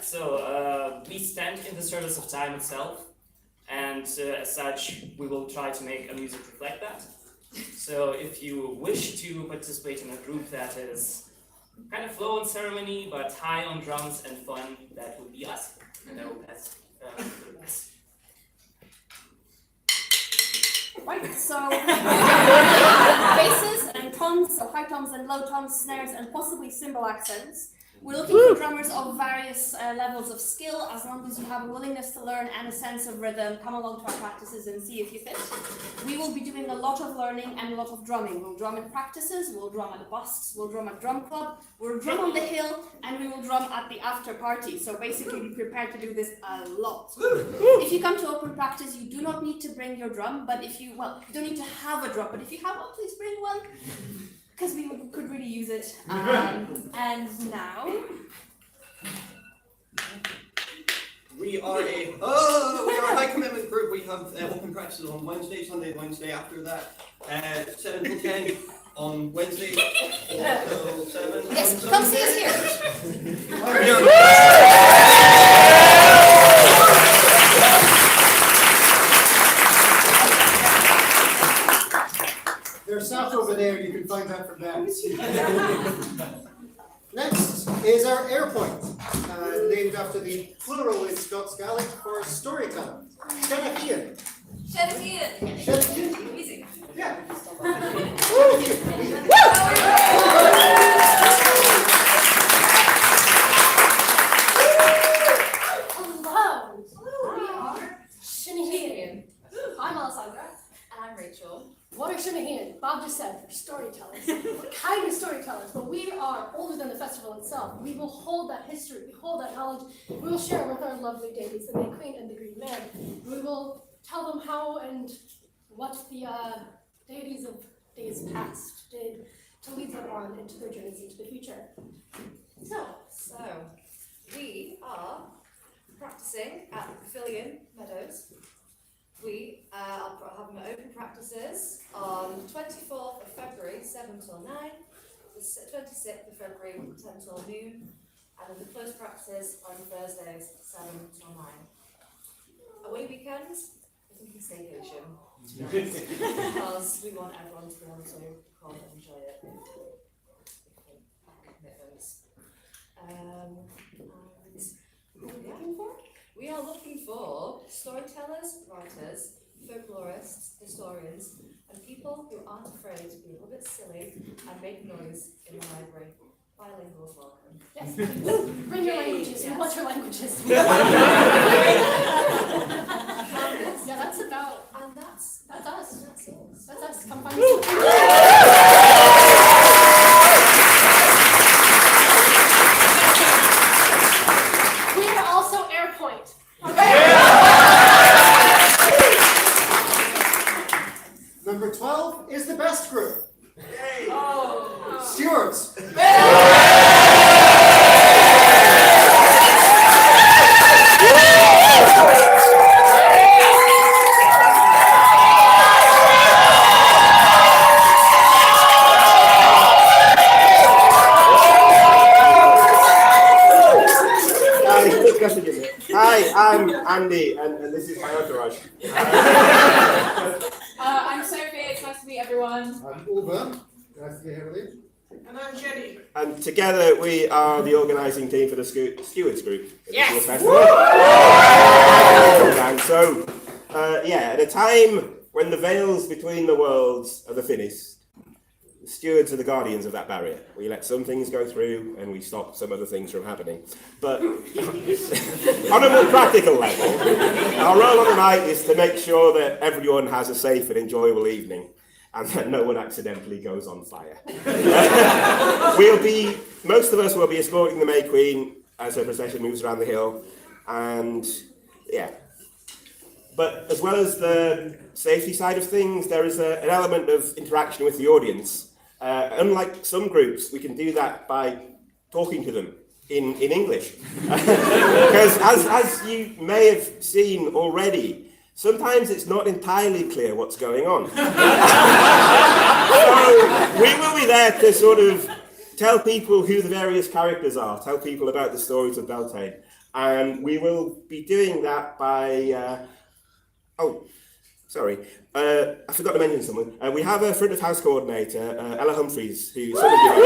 So we stand in the service of time itself, and as such, we will try to make our music reflect that. So if you wish to participate in a group that is kind of low on ceremony, but high on drums and fun, that would be us. Right, so basses and toms, so high toms and low toms, snares and possibly cymbal accents. We're looking for drummers of various levels of skill. As long as you have a willingness to learn and a sense of rhythm, come along to our practices and see if you fit. We will be doing a lot of learning and a lot of drumming. We'll drum in practices, we'll drum at busks, we'll drum at drum club, we'll drum on the hill, and we will drum at the after party. So basically be prepared to do this a lot. If you come to open practice, you do not need to bring your drum, but if you, well, you don't need to have a drum, but if you have one, please bring one, because we could really use it. And now we are a high commitment group. We have open practices on Wednesday, Sunday, Wednesday after that, 7 till 10 on Wednesday, 4 till 7. Yes, come see us here. There's staff over there, you can find out from them. Next is our airpoint, named after the plural in Scots Gaelic for storyteller. Shanachian. Shanachian. Shanachian. Easy. Yeah. Hello. We are Shanachian. I'm Alessandra. And I'm Rachel. What are Shanachian? Bob just said, they're storytellers. We're kind of storytellers, but we are older than the festival itself. We will hold that history, we hold that knowledge, we will share it with our lovely deities, the May Queen and the Green Man. We will tell them how and what the deities of days past did to lead them on into their journeys into the future. So we are practicing at the Pavilion Meadows. We are having open practices on the 24th of February, 7 till 9, the 26th of February, 10 till noon, and then the close practices on Thursdays, 7 till 9. Away weekends, I think it's staycation, because we want everyone to be able to come and enjoy it. What are we looking for? We are looking for storytellers, writers, folklorists, historians, and people who aren't afraid to be a little bit silly and make noise in the library. Bilinguals welcome. Yes, bring your languages. We want your languages. Yeah, that's about. And that's us. That's it. That's us. Come find us. We are also Airpoint. Number 12 is the best group. Stewards. Hi, I'm Andy, and this is my entourage. I'm Sophie, it's nice to meet everyone. I'm Uwe, nice to be here with you. And I'm Jenny. And together we are the organising team for the stewards group. Yes! And so, at a time when the veils between the worlds are the thinnest, the stewards are the guardians of that barrier. We let some things go through and we stop some other things from happening. But on a more practical level, our role on the night is to make sure that everyone has a safe and enjoyable evening and that no one accidentally goes on fire. Most of us will be escorting the May Queen as her procession moves around the hill, and yeah. But as well as the safety side of things, there is an element of interaction with the audience. Unlike some groups, we can do that by talking to them in English. Because as you may have seen already, sometimes it's not entirely clear what's going on. So we will be there to sort of tell people who the various characters are, tell people about the stories of Beltane. And we will be doing that by... I forgot to mention someone. We have a front of house coordinator, Ella Humphreys, who some of you know.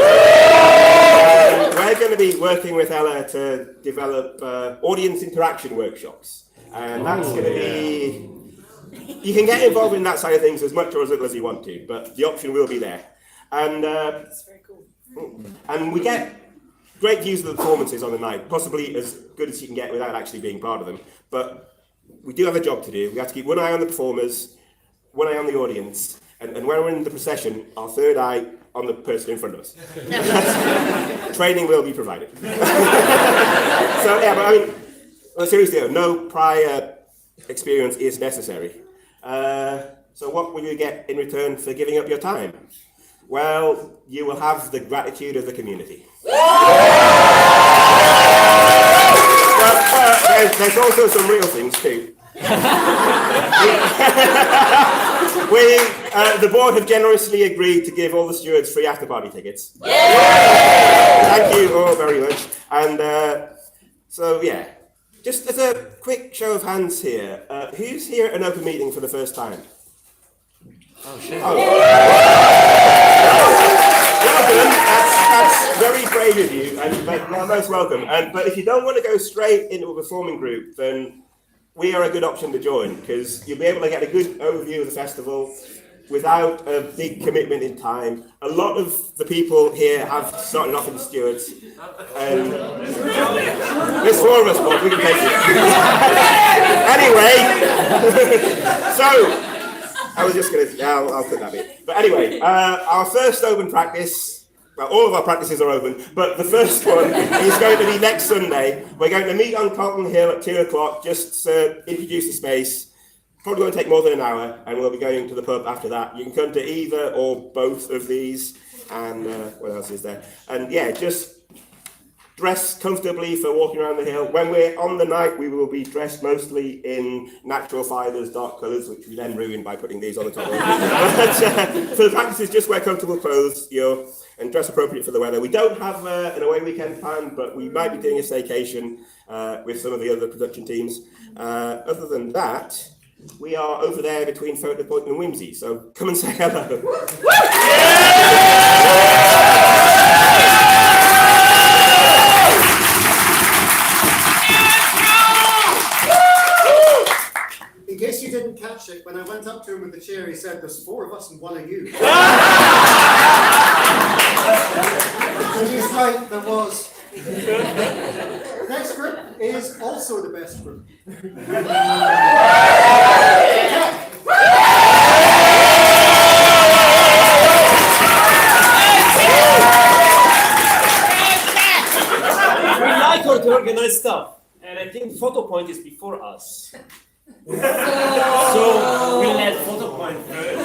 We're going to be working with Ella to develop audience interaction workshops. And that's going to be... You can get involved in that side of things as much or as little as you want to, but the option will be there. And that's very cool. And we get great views of the performances on the night, possibly as good as you can get without actually being part of them. But we do have a job to do. We have to keep one eye on the performers, one eye on the audience, and when we're in the procession, our third eye on the person in front of us. Training will be provided. So yeah, but I mean, well, seriously though, no prior experience is necessary. So what will you get in return for giving up your time? Well, you will have the gratitude of the community. But there's also some real things too. The board have generously agreed to give all the stewards free after-party tickets. Thank you all very much. And so yeah, just as a quick show of hands here, who's here at an open meeting for the first time? Oh shit. Oh. That's very brave of you, but you're most welcome. But if you don't want to go straight into a performing group, then we are a good option to join, because you'll be able to get a good overview of the festival without a big commitment in time. A lot of the people here have started off in stewards. There's four of us, Bob, we can take it. Anyway, so I was just going to, I'll put that bit. But anyway, our first open practice, well, all of our practices are open, but the first one is going to be next Sunday. We're going to meet on Carlton Hill at 2 o'clock, just to introduce the space. Probably going to take more than an hour, and we'll be going to the pub after that. You can come to either or both of these, and what else is there? And yeah, just dress comfortably for walking around the hill. When we're on the night, we will be dressed mostly in natural fibres, dark colours, which we then ruin by putting these on the top. But for the practices, just wear comfortable clothes and dress appropriate for the weather. We don't have an away weekend planned, but we might be doing a staycation with some of the other production teams. Other than that, we are over there between Photo Point and Whimsy, so come and say hello. In case you didn't catch it, when I went up to him with the chair, he said, "There's four of us and one of you." And he's right, there was. Next group is also the best group. We like her to organize stuff, and I think Photo Point is before us. So we let Photo Point first.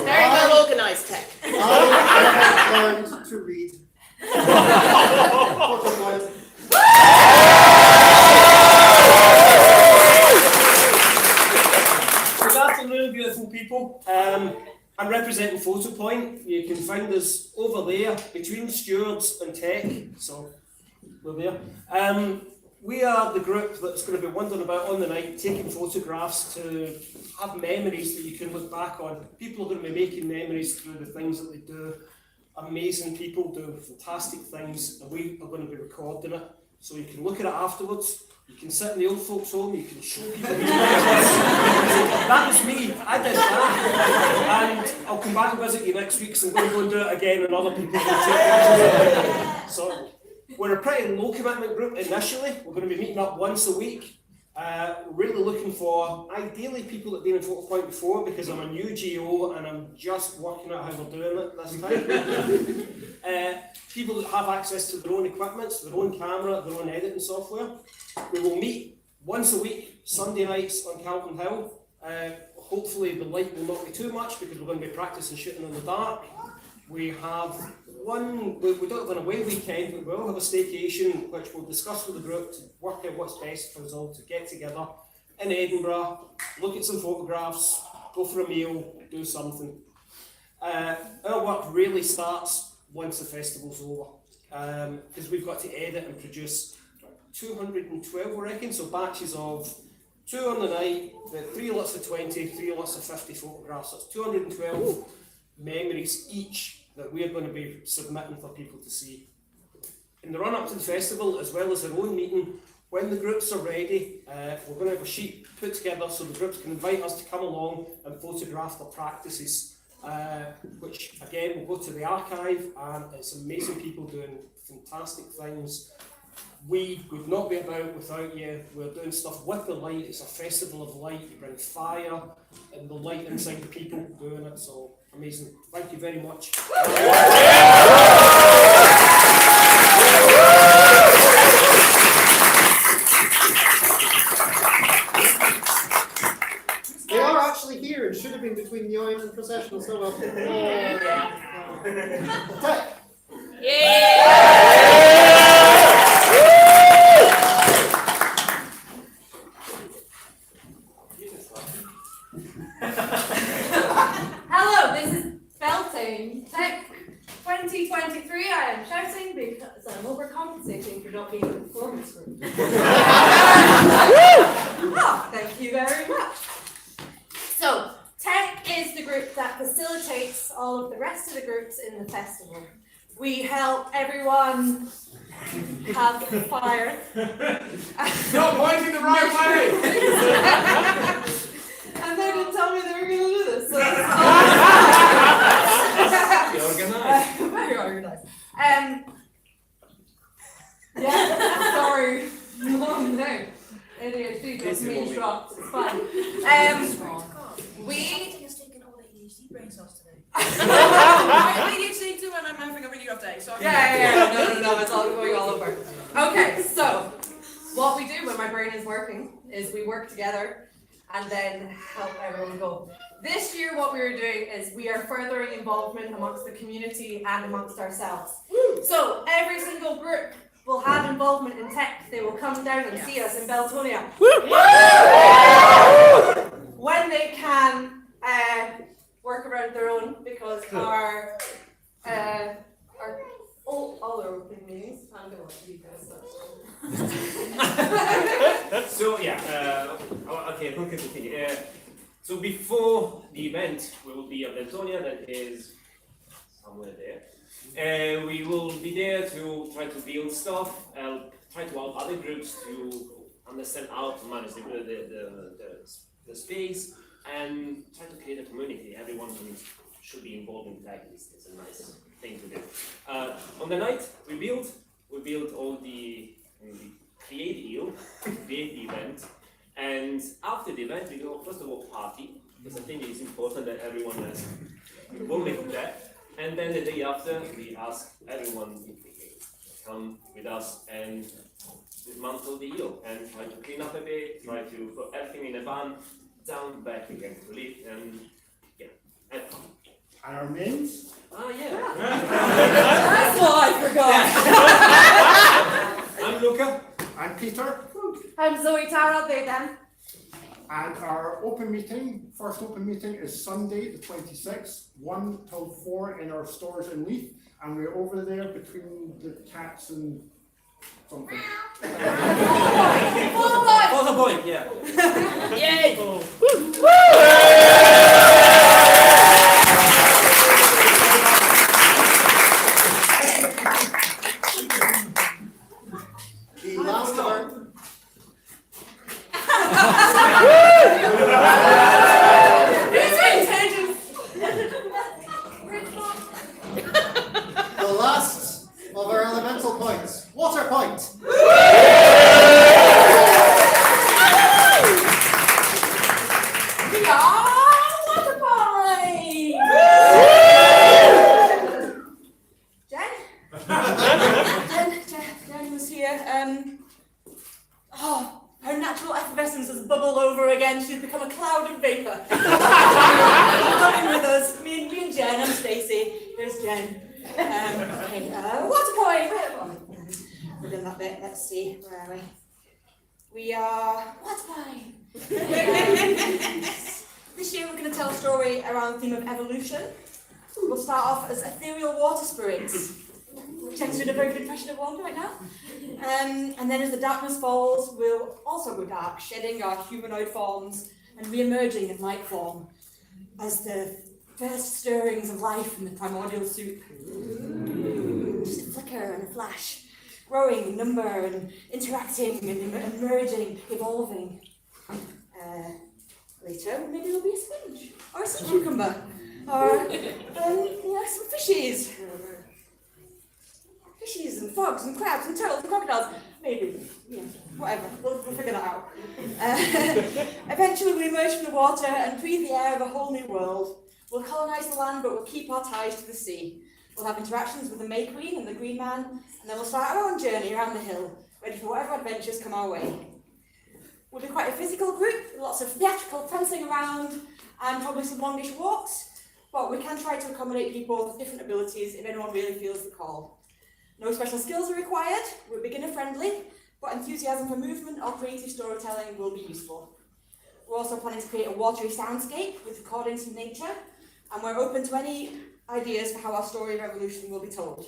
Very well organized tech. I have learned to read. Good afternoon, beautiful people. I'm representing Photo Point. You can find us over there between stewards and tech. So we're there. We are the group that's going to be wandering about on the night, taking photographs to have memories that you can look back on. People are going to be making memories through the things that they do. Amazing people do fantastic things, and we are going to be recording it. So you can look at it afterwards. You can sit in the old folks' home, you can show people. That was me. I did that. And I'll come back and visit you next week, so I'm going to go and do it again, and other people will take it. So we're a pretty low commitment group initially. We're going to be meeting up once a week. Really looking for, ideally, people that have been in Focal Point before, because I'm a new GO and I'm just working out how we're doing it this time. People that have access to their own equipment, their own camera, their own editing software. We will meet once a week, Sunday nights on Calvin Hill. Hopefully the light will not be too much because we're going to be practicing shooting in the dark. We have we don't have an away weekend, but we will have a staycation which we'll discuss with the group to work out what's best for us all to get together in Edinburgh, look at some photographs, go for a meal, do something. Our work really starts once the festival's over, because we've got to edit and produce 212, I reckon, so batches of 2 on the night, 3 lots of 20, 3 lots of 50 photographs. That's 212 memories each that we're going to be submitting for people to see. In the run-up to the festival, as well as our own meeting, when the groups are ready, we're going to have a sheet put together so the groups can invite us to come along and photograph their practices, which again will go to the archive, and it's amazing people doing fantastic things. We would not be about without you. We're doing stuff with the light. It's a festival of light. You bring fire and the light inside the people doing it. So amazing. Thank you very much. They are actually here and should have been between the IM and processional, so well. Tech. Hello, this is Beltane Tech 2023. I am shouting because I'm overcompensating for not being in the performance group. Oh, thank you very much. So, Tech is the group that facilitates all of the rest of the groups in the festival. We help everyone have fire. Not pointing the right way! And they didn't tell me they were going to do this. So Organized. Very organized. Yeah, sorry. Long name. ADHD just means dropped. It's fine. Brain cells today. I have ADHD too, and I'm having a really rough day. So Yeah. No, it's all going all over. Okay, so what we do when my brain is working is we work together and then help everyone go. This year, what we are doing is we are furthering involvement amongst the community and amongst ourselves. So every single group will have involvement in tech. They will come down and see us in Beltane. When they can work around their own, because our all our open meetings, I'm going to want you guys. So yeah, okay, who can continue? So before the event, we will be at Beltane, that is somewhere there. We will be there to try to build stuff, try to help other groups to understand how to manage the space, and try to create a community. Everyone should be involved in tech. It's a nice thing to do. On the night, we build all the create the event, and after the event, we go first of all party, because I think it's important that everyone has involvement in that. And then the day after, we ask everyone to come with us and dismantle the hill and try to clean up a bit, try to put everything in a van, down, back again to leave, and yeah, and fun. And our names? Yeah. That's what I forgot. I'm Luca. I'm Peter. I'm Zoe Tara, they them. And our open meeting, first open meeting is Sunday the 26th, 1 till 4 in our stores in Leith. And we're over there between the cats and something. Full point, yeah. Yay! The last of our Africa. Coming with us, me and Jen, I'm Stacey. There's Jen. Okay, water point. Wait a moment. We're doing that bit. Let's see. Where are we? We are water point. This year we're going to tell a story around the theme of evolution. We'll start off as ethereal water spirits. Jen's doing a very good impression of one right now. And then as the darkness falls, we'll also go dark, shedding our humanoid forms and re-emerging in light form as the first stirrings of life in the primordial soup. Just a flicker and a flash, growing in number and interacting and emerging, evolving. Later, maybe there'll be a sponge, or a sea cucumber, or some fishies. Fishies and frogs and crabs and turtles and crocodiles. Maybe, whatever, we'll figure that out. Eventually we emerge from the water and breathe the air of a whole new world. We'll colonise the land, but we'll keep our ties to the sea. We'll have interactions with the May Queen and the Green Man, and then we'll start our own journey around the hill, ready for whatever adventures come our way. We'll be quite a physical group, lots of theatrical prancing around, and probably some longish walks, but we can try to accommodate people with different abilities if anyone really feels the call. No special skills are required, we're beginner friendly, but enthusiasm for movement or creative storytelling will be useful. We're also planning to create a watery soundscape with recordings from nature, and we're open to any ideas for how our story of evolution will be told.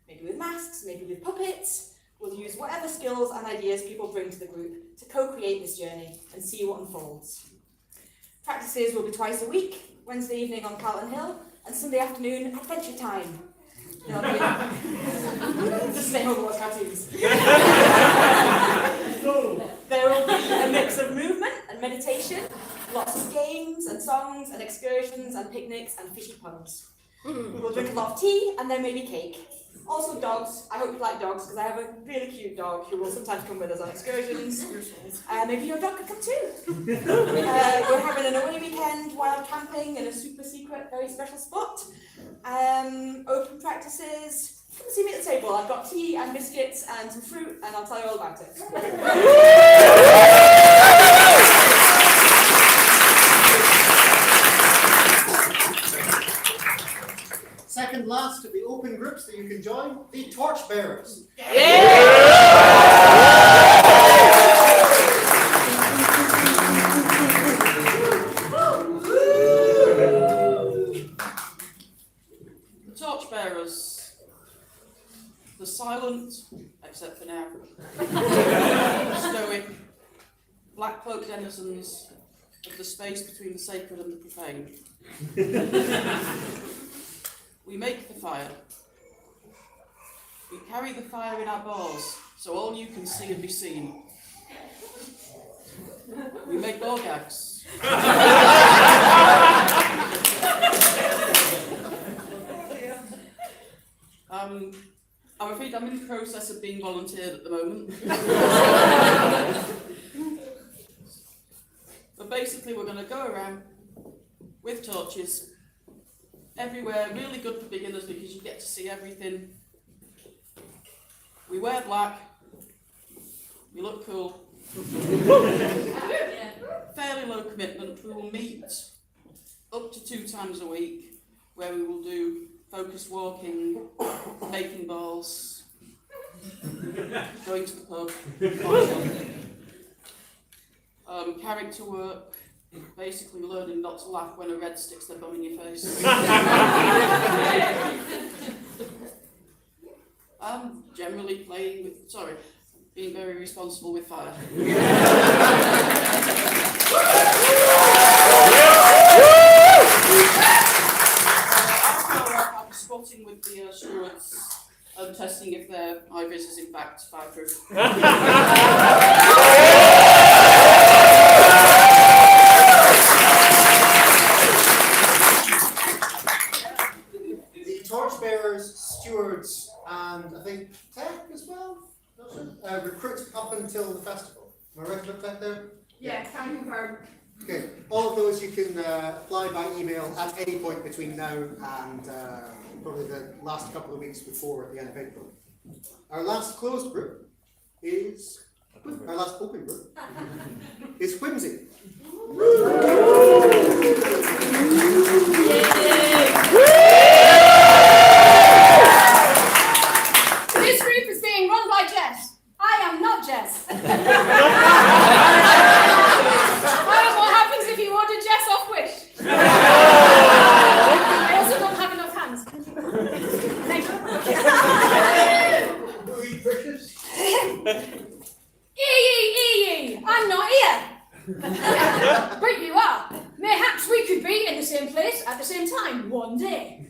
Maybe with masks, maybe with puppets. We'll use whatever skills and ideas people bring to the group to co-create this journey and see what unfolds. Practices will be twice a week, Wednesday evening on Carlton Hill, and Sunday afternoon adventure time. Just stay home and watch cartoons. There will be a mix of movement and meditation, lots of games and songs and excursions and picnics and fishy puns. We will drink a lot of tea and then maybe cake. Also dogs. I hope you like dogs because I have a really cute dog who will sometimes come with us on excursions. Maybe your dog could come too. We're having an away weekend, wild camping in a super secret, very special spot. Open practices. Come see me at the table. I've got tea and biscuits and some fruit, and I'll tell you all about it. Second last of the open groups that you can join, the torchbearers. The torchbearers, the silent, except for now, stoic, black cloak denizens of the space between the sacred and the profane. We make the fire. We carry the fire in our bars, so all you can see and be seen. We make ball gags. I'm afraid I'm in the process of being volunteered at the moment. But basically we're going to go around with torches everywhere, really good for beginners because you get to see everything. We wear black, we look cool. Fairly low commitment. We will meet up to 2 times a week where we will do focused walking, making balls, going to the pub, character work, basically learning not to laugh when a red sticks their bum in your face. Generally playing with, being very responsible with fire. I'm squatting with the stewards and testing if their iris is in fact fireproof. The torchbearers, stewards, and I think tech as well, recruit up until the festival. Am I right about that there? Yeah, can confirm. Okay, all of those you can apply by email at any point between now and probably the last couple of weeks before at the end of April. Our last closed group is, our last open group is Whimsy. same place at the same time, one day.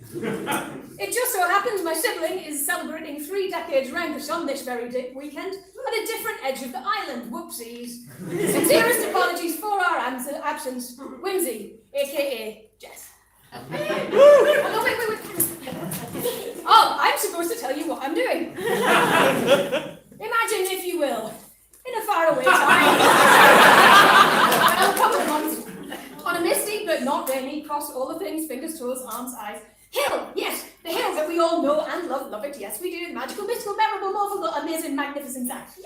It just so happens my sibling is celebrating 3 decades round the sun this very weekend at a different edge of the island. Whoopsies. Sincerest apologies for our absence. Whimsy, aka Jess. Oh, no, wait. Oh, I'm supposed to tell you what I'm doing. Imagine, if you will, in a faraway time, a couple of months, on a misty but not rainy, cross all the things, fingers, toes, arms, eyes, hill, yes, the hill that we all know and love it, yes we do, magical, mystical, memorable, marvelous, amazing, magnificent act.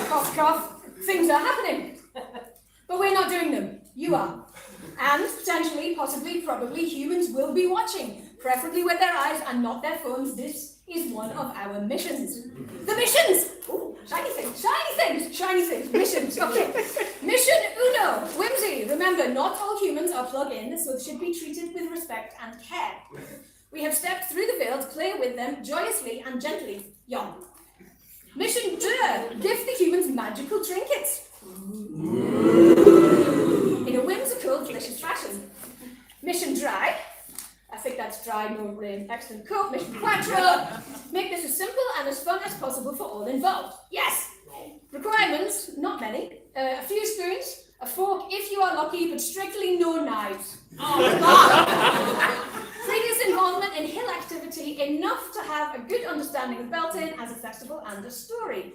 Cough, cough, things are happening. But we're not doing them, you are. And potentially, possibly, probably, humans will be watching, preferably with their eyes and not their phones. This is one of our missions. The missions! Ooh, shiny things, missions, okay. Mission uno, Whimsy. Remember, not all humans are plug-in, so should be treated with respect and care. We have stepped through the veil to play with them joyously and gently. Yum. Mission deux, gift the humans magical trinkets. In a whimsical, delicious fashion. Mission dry. I think that's dry, no rain, excellent cook. Mission quattro. Make this as simple and as fun as possible for all involved. Yes! Requirements, not many. A few spoons, a fork if you are lucky, but strictly no knives. Previous involvement in hill activity, enough to have a good understanding of Beltane as a festival and a story.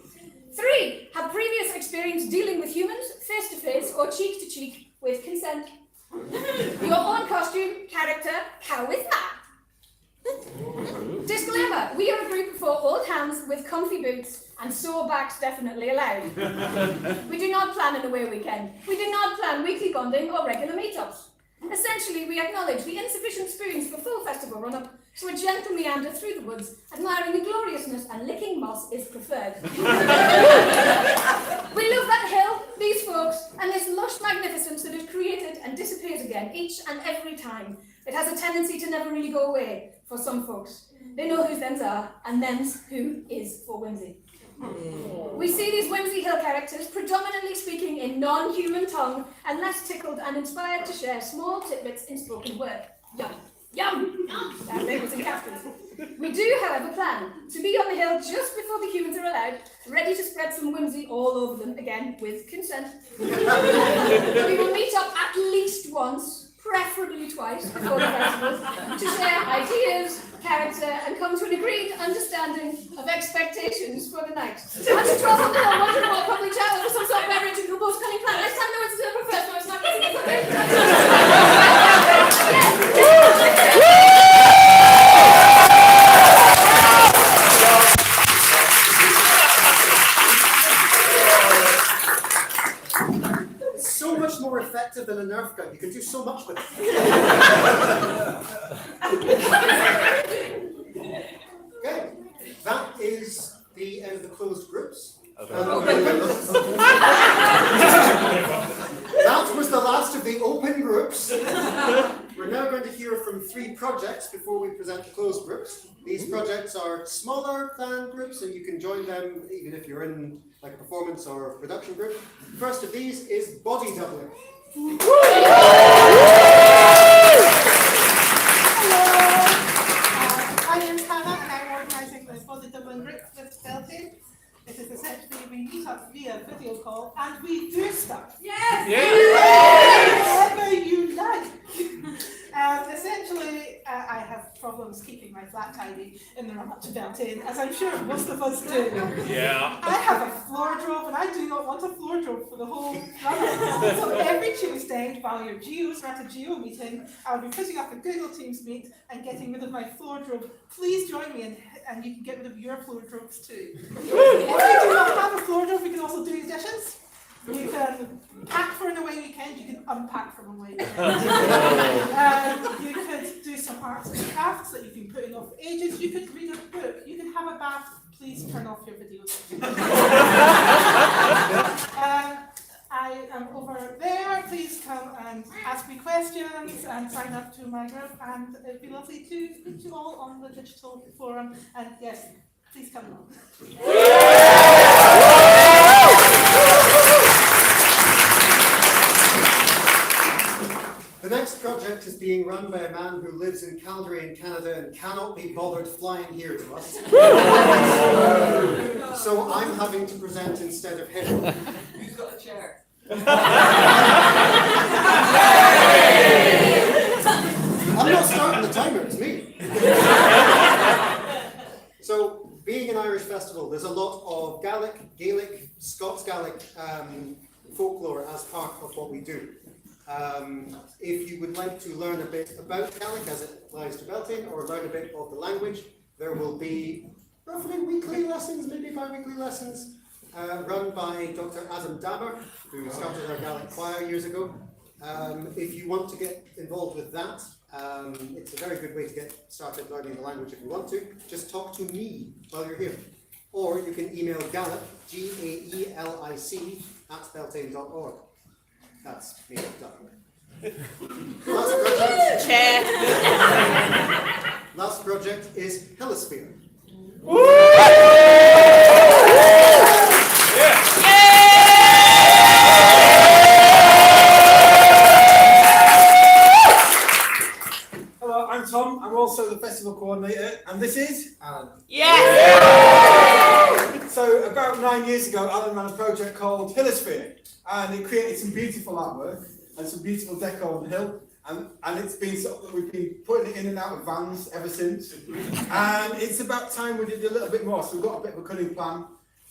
3, have previous experience dealing with humans, face to face or cheek to cheek with consent. Your own costume, character, how is that? Disclaimer, we are a group for old hands with comfy boots and sore backs definitely allowed. We do not plan an away weekend. We do not plan weekly bonding or regular meetups. Essentially, we acknowledge the insufficient spoons for full festival run-up, so a gentle meander through the woods, admiring the gloriousness and licking moss is preferred. We love that hill, these folks, and this lush magnificence that is created and disappears again each and every time. It has a tendency to never really go away for some folks. They know whose them's are, and them's who is for Whimsy. We see these Whimsy Hill characters predominantly speaking in non-human tongue and less tickled and inspired to share small tidbits in spoken word. Yum! Yum! That labels and captions. We do, however, plan to be on the hill just before the humans are allowed, ready to spread some whimsy all over them, again, with consent. We will meet up at least once, preferably twice, before the festival, to share ideas, character, and come to an agreed understanding of expectations for the night. After 12 on the hill, wonder what, probably chat over some sort of beverage and compose a cunning plan. Next time, no one's to do it first, no, it's not getting it. So much more effective than a Nerf gun. You can do so much with it. Okay, that is the end of the closed groups. That was the last of the open groups. We're now going to hear from 3 projects before we present the closed groups. These projects are smaller than groups, and you can join them even if you're in like a performance or a production group. First of these is body doubling. Hello, my name is Hannah and I'm organising the body doubling group with Beltane. It is essentially we meet up via video call and we do stuff. Yes! Whatever you like. Essentially, I have problems keeping my flat tidy in the run-up to Beltane, as I'm sure most of us do. Yeah. I have a floor drop, and I do not want a floor drop for the whole run-up. So every Tuesday, while your geos are at a geo meeting, I'll be putting up a Google Teams meet and getting rid of my floor drop. Please join me, and you can get rid of your floor drops too. If you do not have a floor drop, we can also do dishes. You can pack for an away weekend, you can unpack from an away weekend. You could do some arts and crafts that you've been putting off for ages. You could read a book. You can have a bath. Please turn off your videos. I am over there. Please come and ask me questions and sign up to my group. And it'd be lovely to meet you all on the digital forum. And yes, please come along. The next project is being run by a man who lives in Calgary in Canada and cannot be bothered flying here to us. So I'm having to present instead of him. Who's got a chair? I'm not starting the timer, it's me. So, being an Irish festival, there's a lot of Gaelic, Scots Gaelic folklore as part of what we do. If you would like to learn a bit about Gaelic as it applies to Beltane, or learn a bit of the language, there will be roughly weekly lessons, maybe bi-weekly lessons, run by Dr. Adam Dabber, who started our Gaelic choir years ago. If you want to get involved with that, it's a very good way to get started learning the language if you want to. Just talk to me while you're here. Or you can email Gaelic, Gaelic, @beltane.org. That's me done. Last project. Chair. Last project is Helisphere. Hello, I'm Tom. I'm also the festival coordinator, and this is Alan. Yes! So about 9 years ago, Alan ran a project called Helisphere, and it created some beautiful artwork and some beautiful deco on the hill. And it's been sort of, we've been putting it in and out of vans ever since. And it's about time we did a little bit more. So we've got a bit of a cunning plan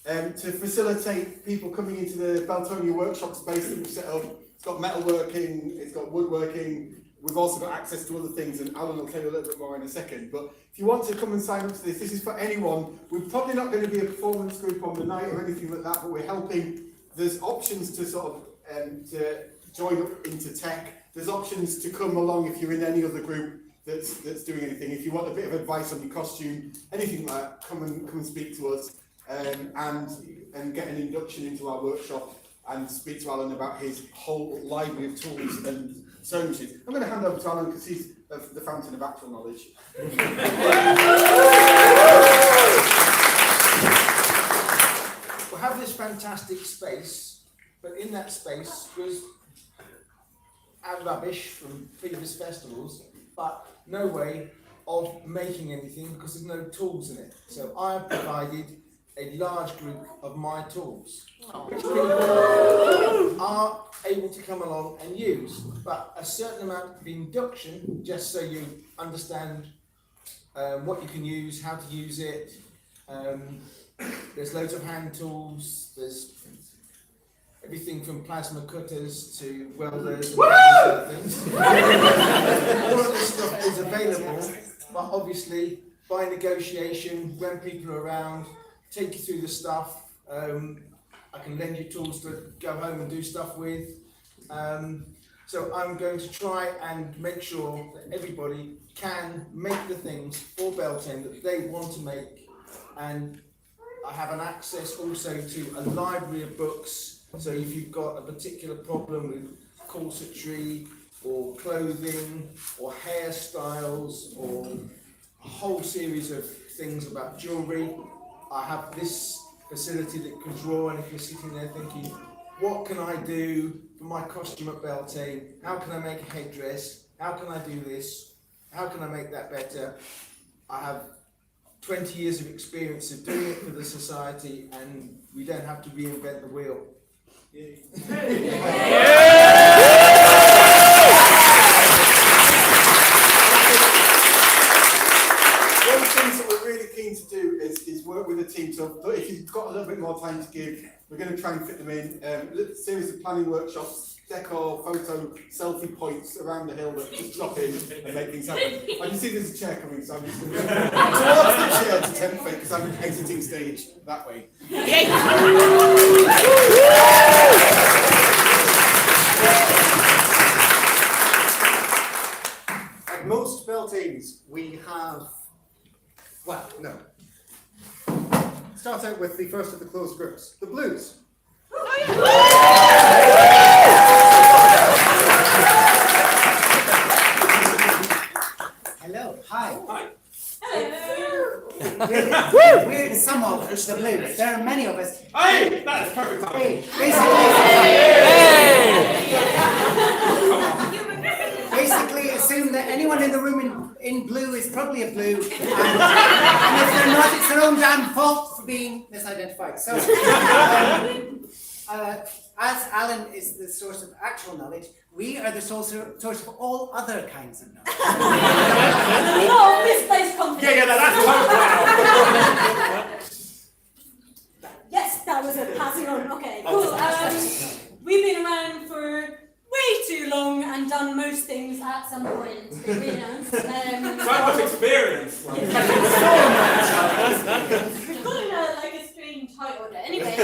to facilitate people coming into the Beltane workshop space that we've set up. It's got metalworking, it's got woodworking. We've also got access to other things, and Alan will tell you a little bit more in a second. But if you want to come and sign up to this, this is for anyone. We're probably not going to be a performance group on the night or anything like that, but we're helping. There's options to sort of to join up into tech. There's options to come along if you're in any other group that's doing anything. If you want a bit of advice on your costume, anything like that, come and speak to us and get an induction into our workshop and speak to Alan about his whole library of tools and sewing machines. I'm going to hand over to Alan because he's the fountain of actual knowledge. We have this fantastic space, but in that space was our rubbish from previous festivals, but no way of making anything because there's no tools in it. So I have provided a large group of my tools, which people are able to come along and use, but a certain amount of induction, just so you understand what you can use, how to use it. There's loads of hand tools, there's everything from plasma cutters to welders and other things. All of this stuff is available, but obviously by negotiation, when people are around, take you through the stuff. I can lend you tools to go home and do stuff with. So I'm going to try and make sure that everybody can make the things for Beltane that they want to make, and I have an access also to a library of books. So if you've got a particular problem with corsetry or clothing or hairstyles or a whole series of things about jewellery, I have this facility that can draw, and if you're sitting there thinking, what can I do for my costume at Beltane? How can I make a headdress? How can I do this? How can I make that better? I have 20 years of experience of doing it for the society, and we don't have to reinvent the wheel. One of the things that we're really keen to do is work with a team. So if you've got a little bit more time to give, we're going to try and fit them in. A series of planning workshops, decor, photo, selfie points around the hill that just drop in and make things happen. I can see there's a chair coming, so I'm just going to go towards the chair to tempt it because I'm exiting stage that way. At most Beltanes, we have, well, no. Start out with the first of the closed groups, the Blues. Hello, hi. Hello. We're some of us, the Blues. There are many of us. Hey, that's perfect. Hey, anyone in the room in blue is probably a blue, and if they're not, it's their own damn fault for being misidentified. So, as Alan is the source of actual knowledge, we are the source of all other kinds of knowledge. No, misplaced confidence. Yeah, that's Yes, that was a passing on. Okay, cool. We've been around for way too long and done most things at some point. So much experience. We're calling that like a strange high order. Anyway,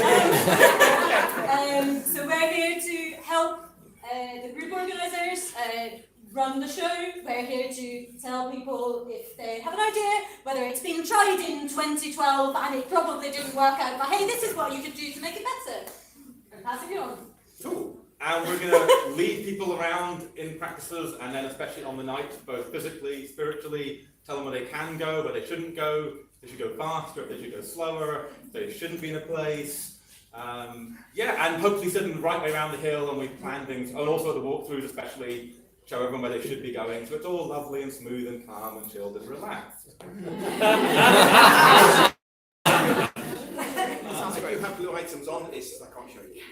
so we're here to help the group organisers run the show. We're here to tell people if they have an idea, whether it's been tried in 2012 and it probably didn't work out, but hey, this is what you could do to make it better. And passing it on. Cool. And we're going to lead people around in practices, and then especially on the night, both physically, spiritually, tell them where they can go, where they shouldn't go, if they should go faster, if they should go slower, if they shouldn't be in a place. Yeah, and hopefully sitting the right way around the hill, and we plan things, and also the walkthroughs especially, show everyone where they should be going, so it's all lovely and smooth and calm and chilled and relaxed. Sounds great. You have blue items on, it's just I can't show you.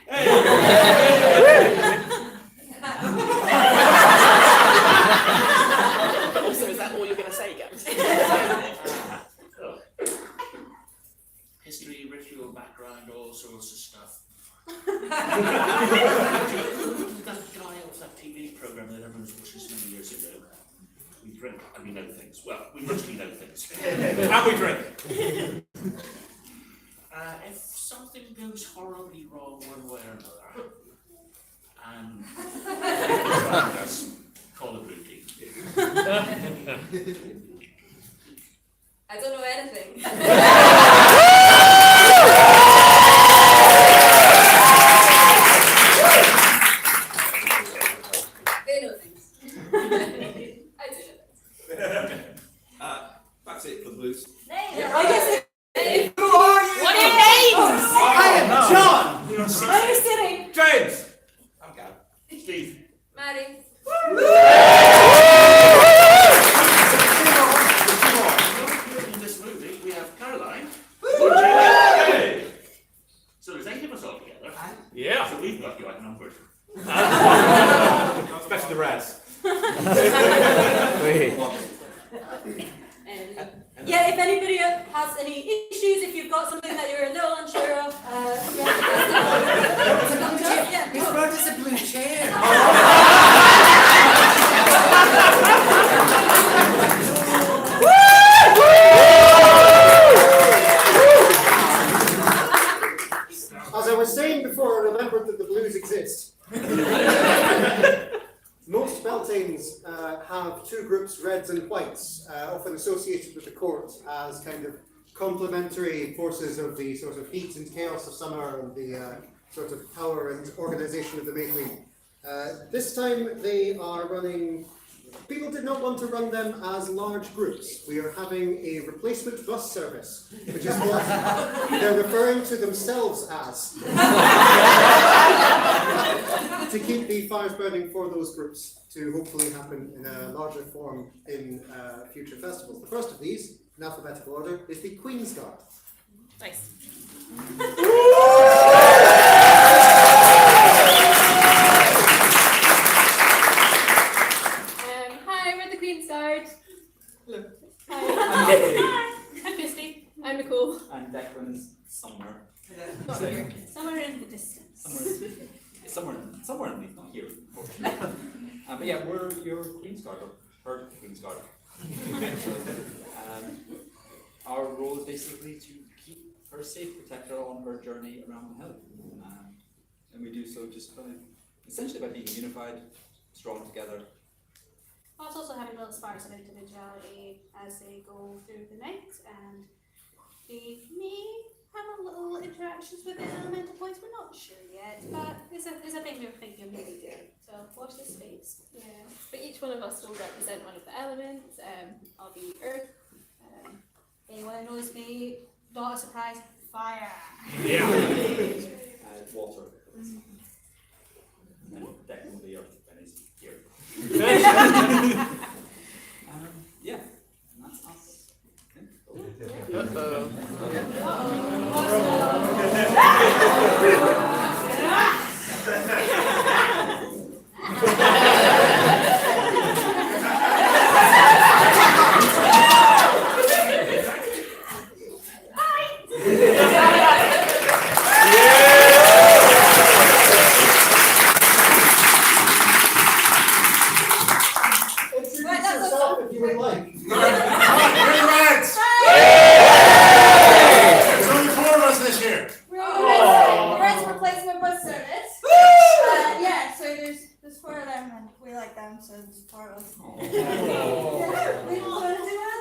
Also, is that all you're going to say, guys? History, ritual, background, all sorts of stuff. That guy of that TV program that everyone was watching so many years ago. We drink and we know things. Well, we mostly know things. And we drink. If something goes horribly wrong one way or another, and us, call it routine. I don't know anything. They know things. I do know things. That's it for the blues. I guess Who are you? What are your names? I am John. Where are you sitting? James! I'm Gav. Steve. Maddie. In this movie, we have Caroline. So there's 8 of us all together. Yeah. So we've got you outnumbered. Especially the rest. Yeah, if anybody has any issues, if you've got something that you're a little unsure of, We brought us a blue chair. As I was saying before, I remembered that the blues exist. Most Beltanes have two groups, reds and whites, often associated with the court as kind of complementary forces of the sort of heat and chaos of summer and the sort of power and organisation of the May Queen. This time they are running. People did not want to run them as large groups. We are having a replacement bus service, which is what they're referring to themselves as, to keep the fires burning for those groups to hopefully happen in a larger form in future festivals. The first of these, in alphabetical order, is the Queen's Guard. Nice. Hi, we're the Queen's Guard. Hello. Hi. I'm Christy. I'm Nicole. And Declan's somewhere. Not here. Somewhere in the distance. Somewhere in the, not here, unfortunately. But yeah, we're your Queen's Guard, or her Queen's Guard. Our role is basically to keep her safe, protect her on her journey around the hill. And we do so just by, essentially by being unified, strong together. Whilst also having little sparks of individuality as they go through the night, and they may have a little interactions with the elemental points. We're not sure yet, but there's a thing we're thinking maybe doing. So watch this space. Yeah, but each one of us will represent one of the elements. I'll be earth. Anyone who knows me, not a surprise, fire. Yeah. Water. And then Declan will be earth, and he's here. touts and parrots. We're gonna do our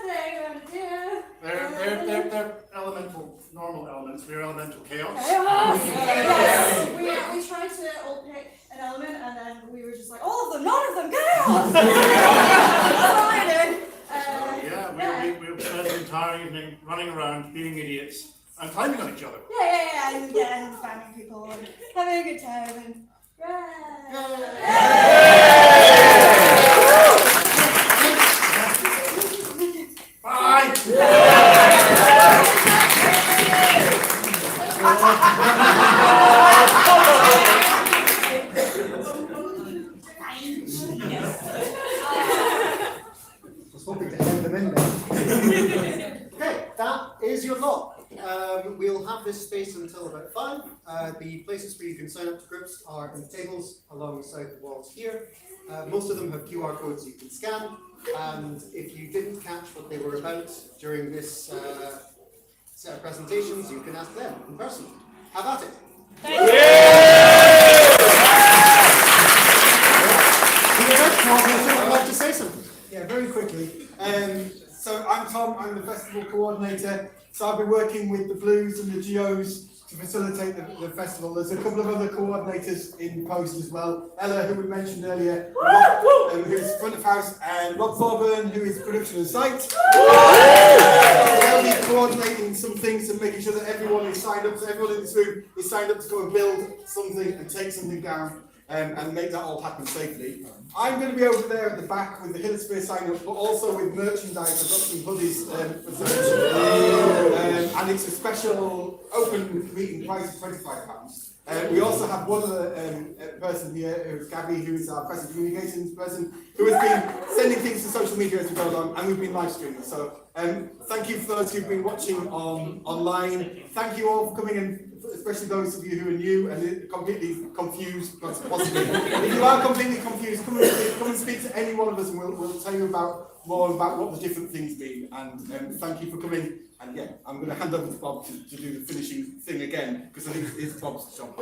thing, we're gonna do. They're elemental, normal elements. We're elemental chaos. Yes. We tried to all pick an element, and then we were just like, all of them, none of them, chaos. We'll spend the entire evening running around, being idiots, and climbing on each other. and spamming people and having a good time and. Bye. Was hoping to end them in there. Okay, that is your lot. We'll have this space until about 5. The places where you can sign up to groups are in the tables along the side of the walls here. Most of them have QR codes you can scan, and if you didn't catch what they were about during this set of presentations, you can ask them in person. Have at it. I'd like to say something. Yeah, very quickly. So I'm Tom, I'm the festival coordinator. So I've been working with the Blues and the Geos to facilitate the festival. There's a couple of other coordinators in post as well. Ella, who we mentioned earlier, who's front of house, and Rob Thorburn, who is production and site. They'll be coordinating some things and making sure that everyone is signed up. So everyone in this room is signed up to go and build something and take something down. And make that all happen safely. I'm going to be over there at the back with the Hillsphere sign up, but also with merchandise. I've got some hoodies for submission. And it's a special open meeting price of £25. We also have one other person here, who's Gabby, who is our press and communications person, who has been sending things to social media as we go along, and we've been live streaming. So thank you for those who've been watching online. Thank you all for coming in. Especially those of you who are new and completely confused, possibly. If you are completely confused, come and speak to any one of us, and we'll tell you more about what the different things mean. And thank you for coming. And yeah, I'm going to hand over to Bob to do the finishing thing again, because I think it's Bob's job.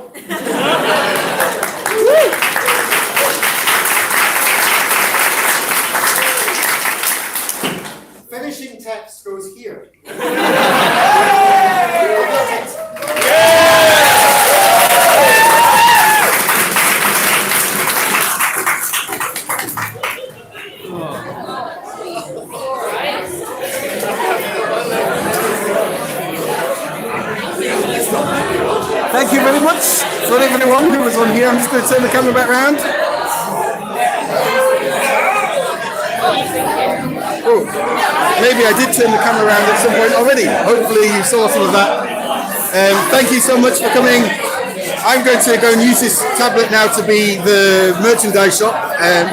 Finishing text goes here. Thank you very much for everyone who was on here. I'm just going to turn the camera back round. Oh, maybe I did turn the camera around at some point already. Hopefully you saw some of that. Thank you so much for coming. I'm going to go and use this tablet now to be the merchandise shop.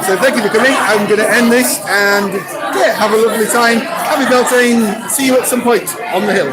So thank you for coming. I'm going to end this and yeah, have a lovely time. Happy Beltane. See you at some point on the hill.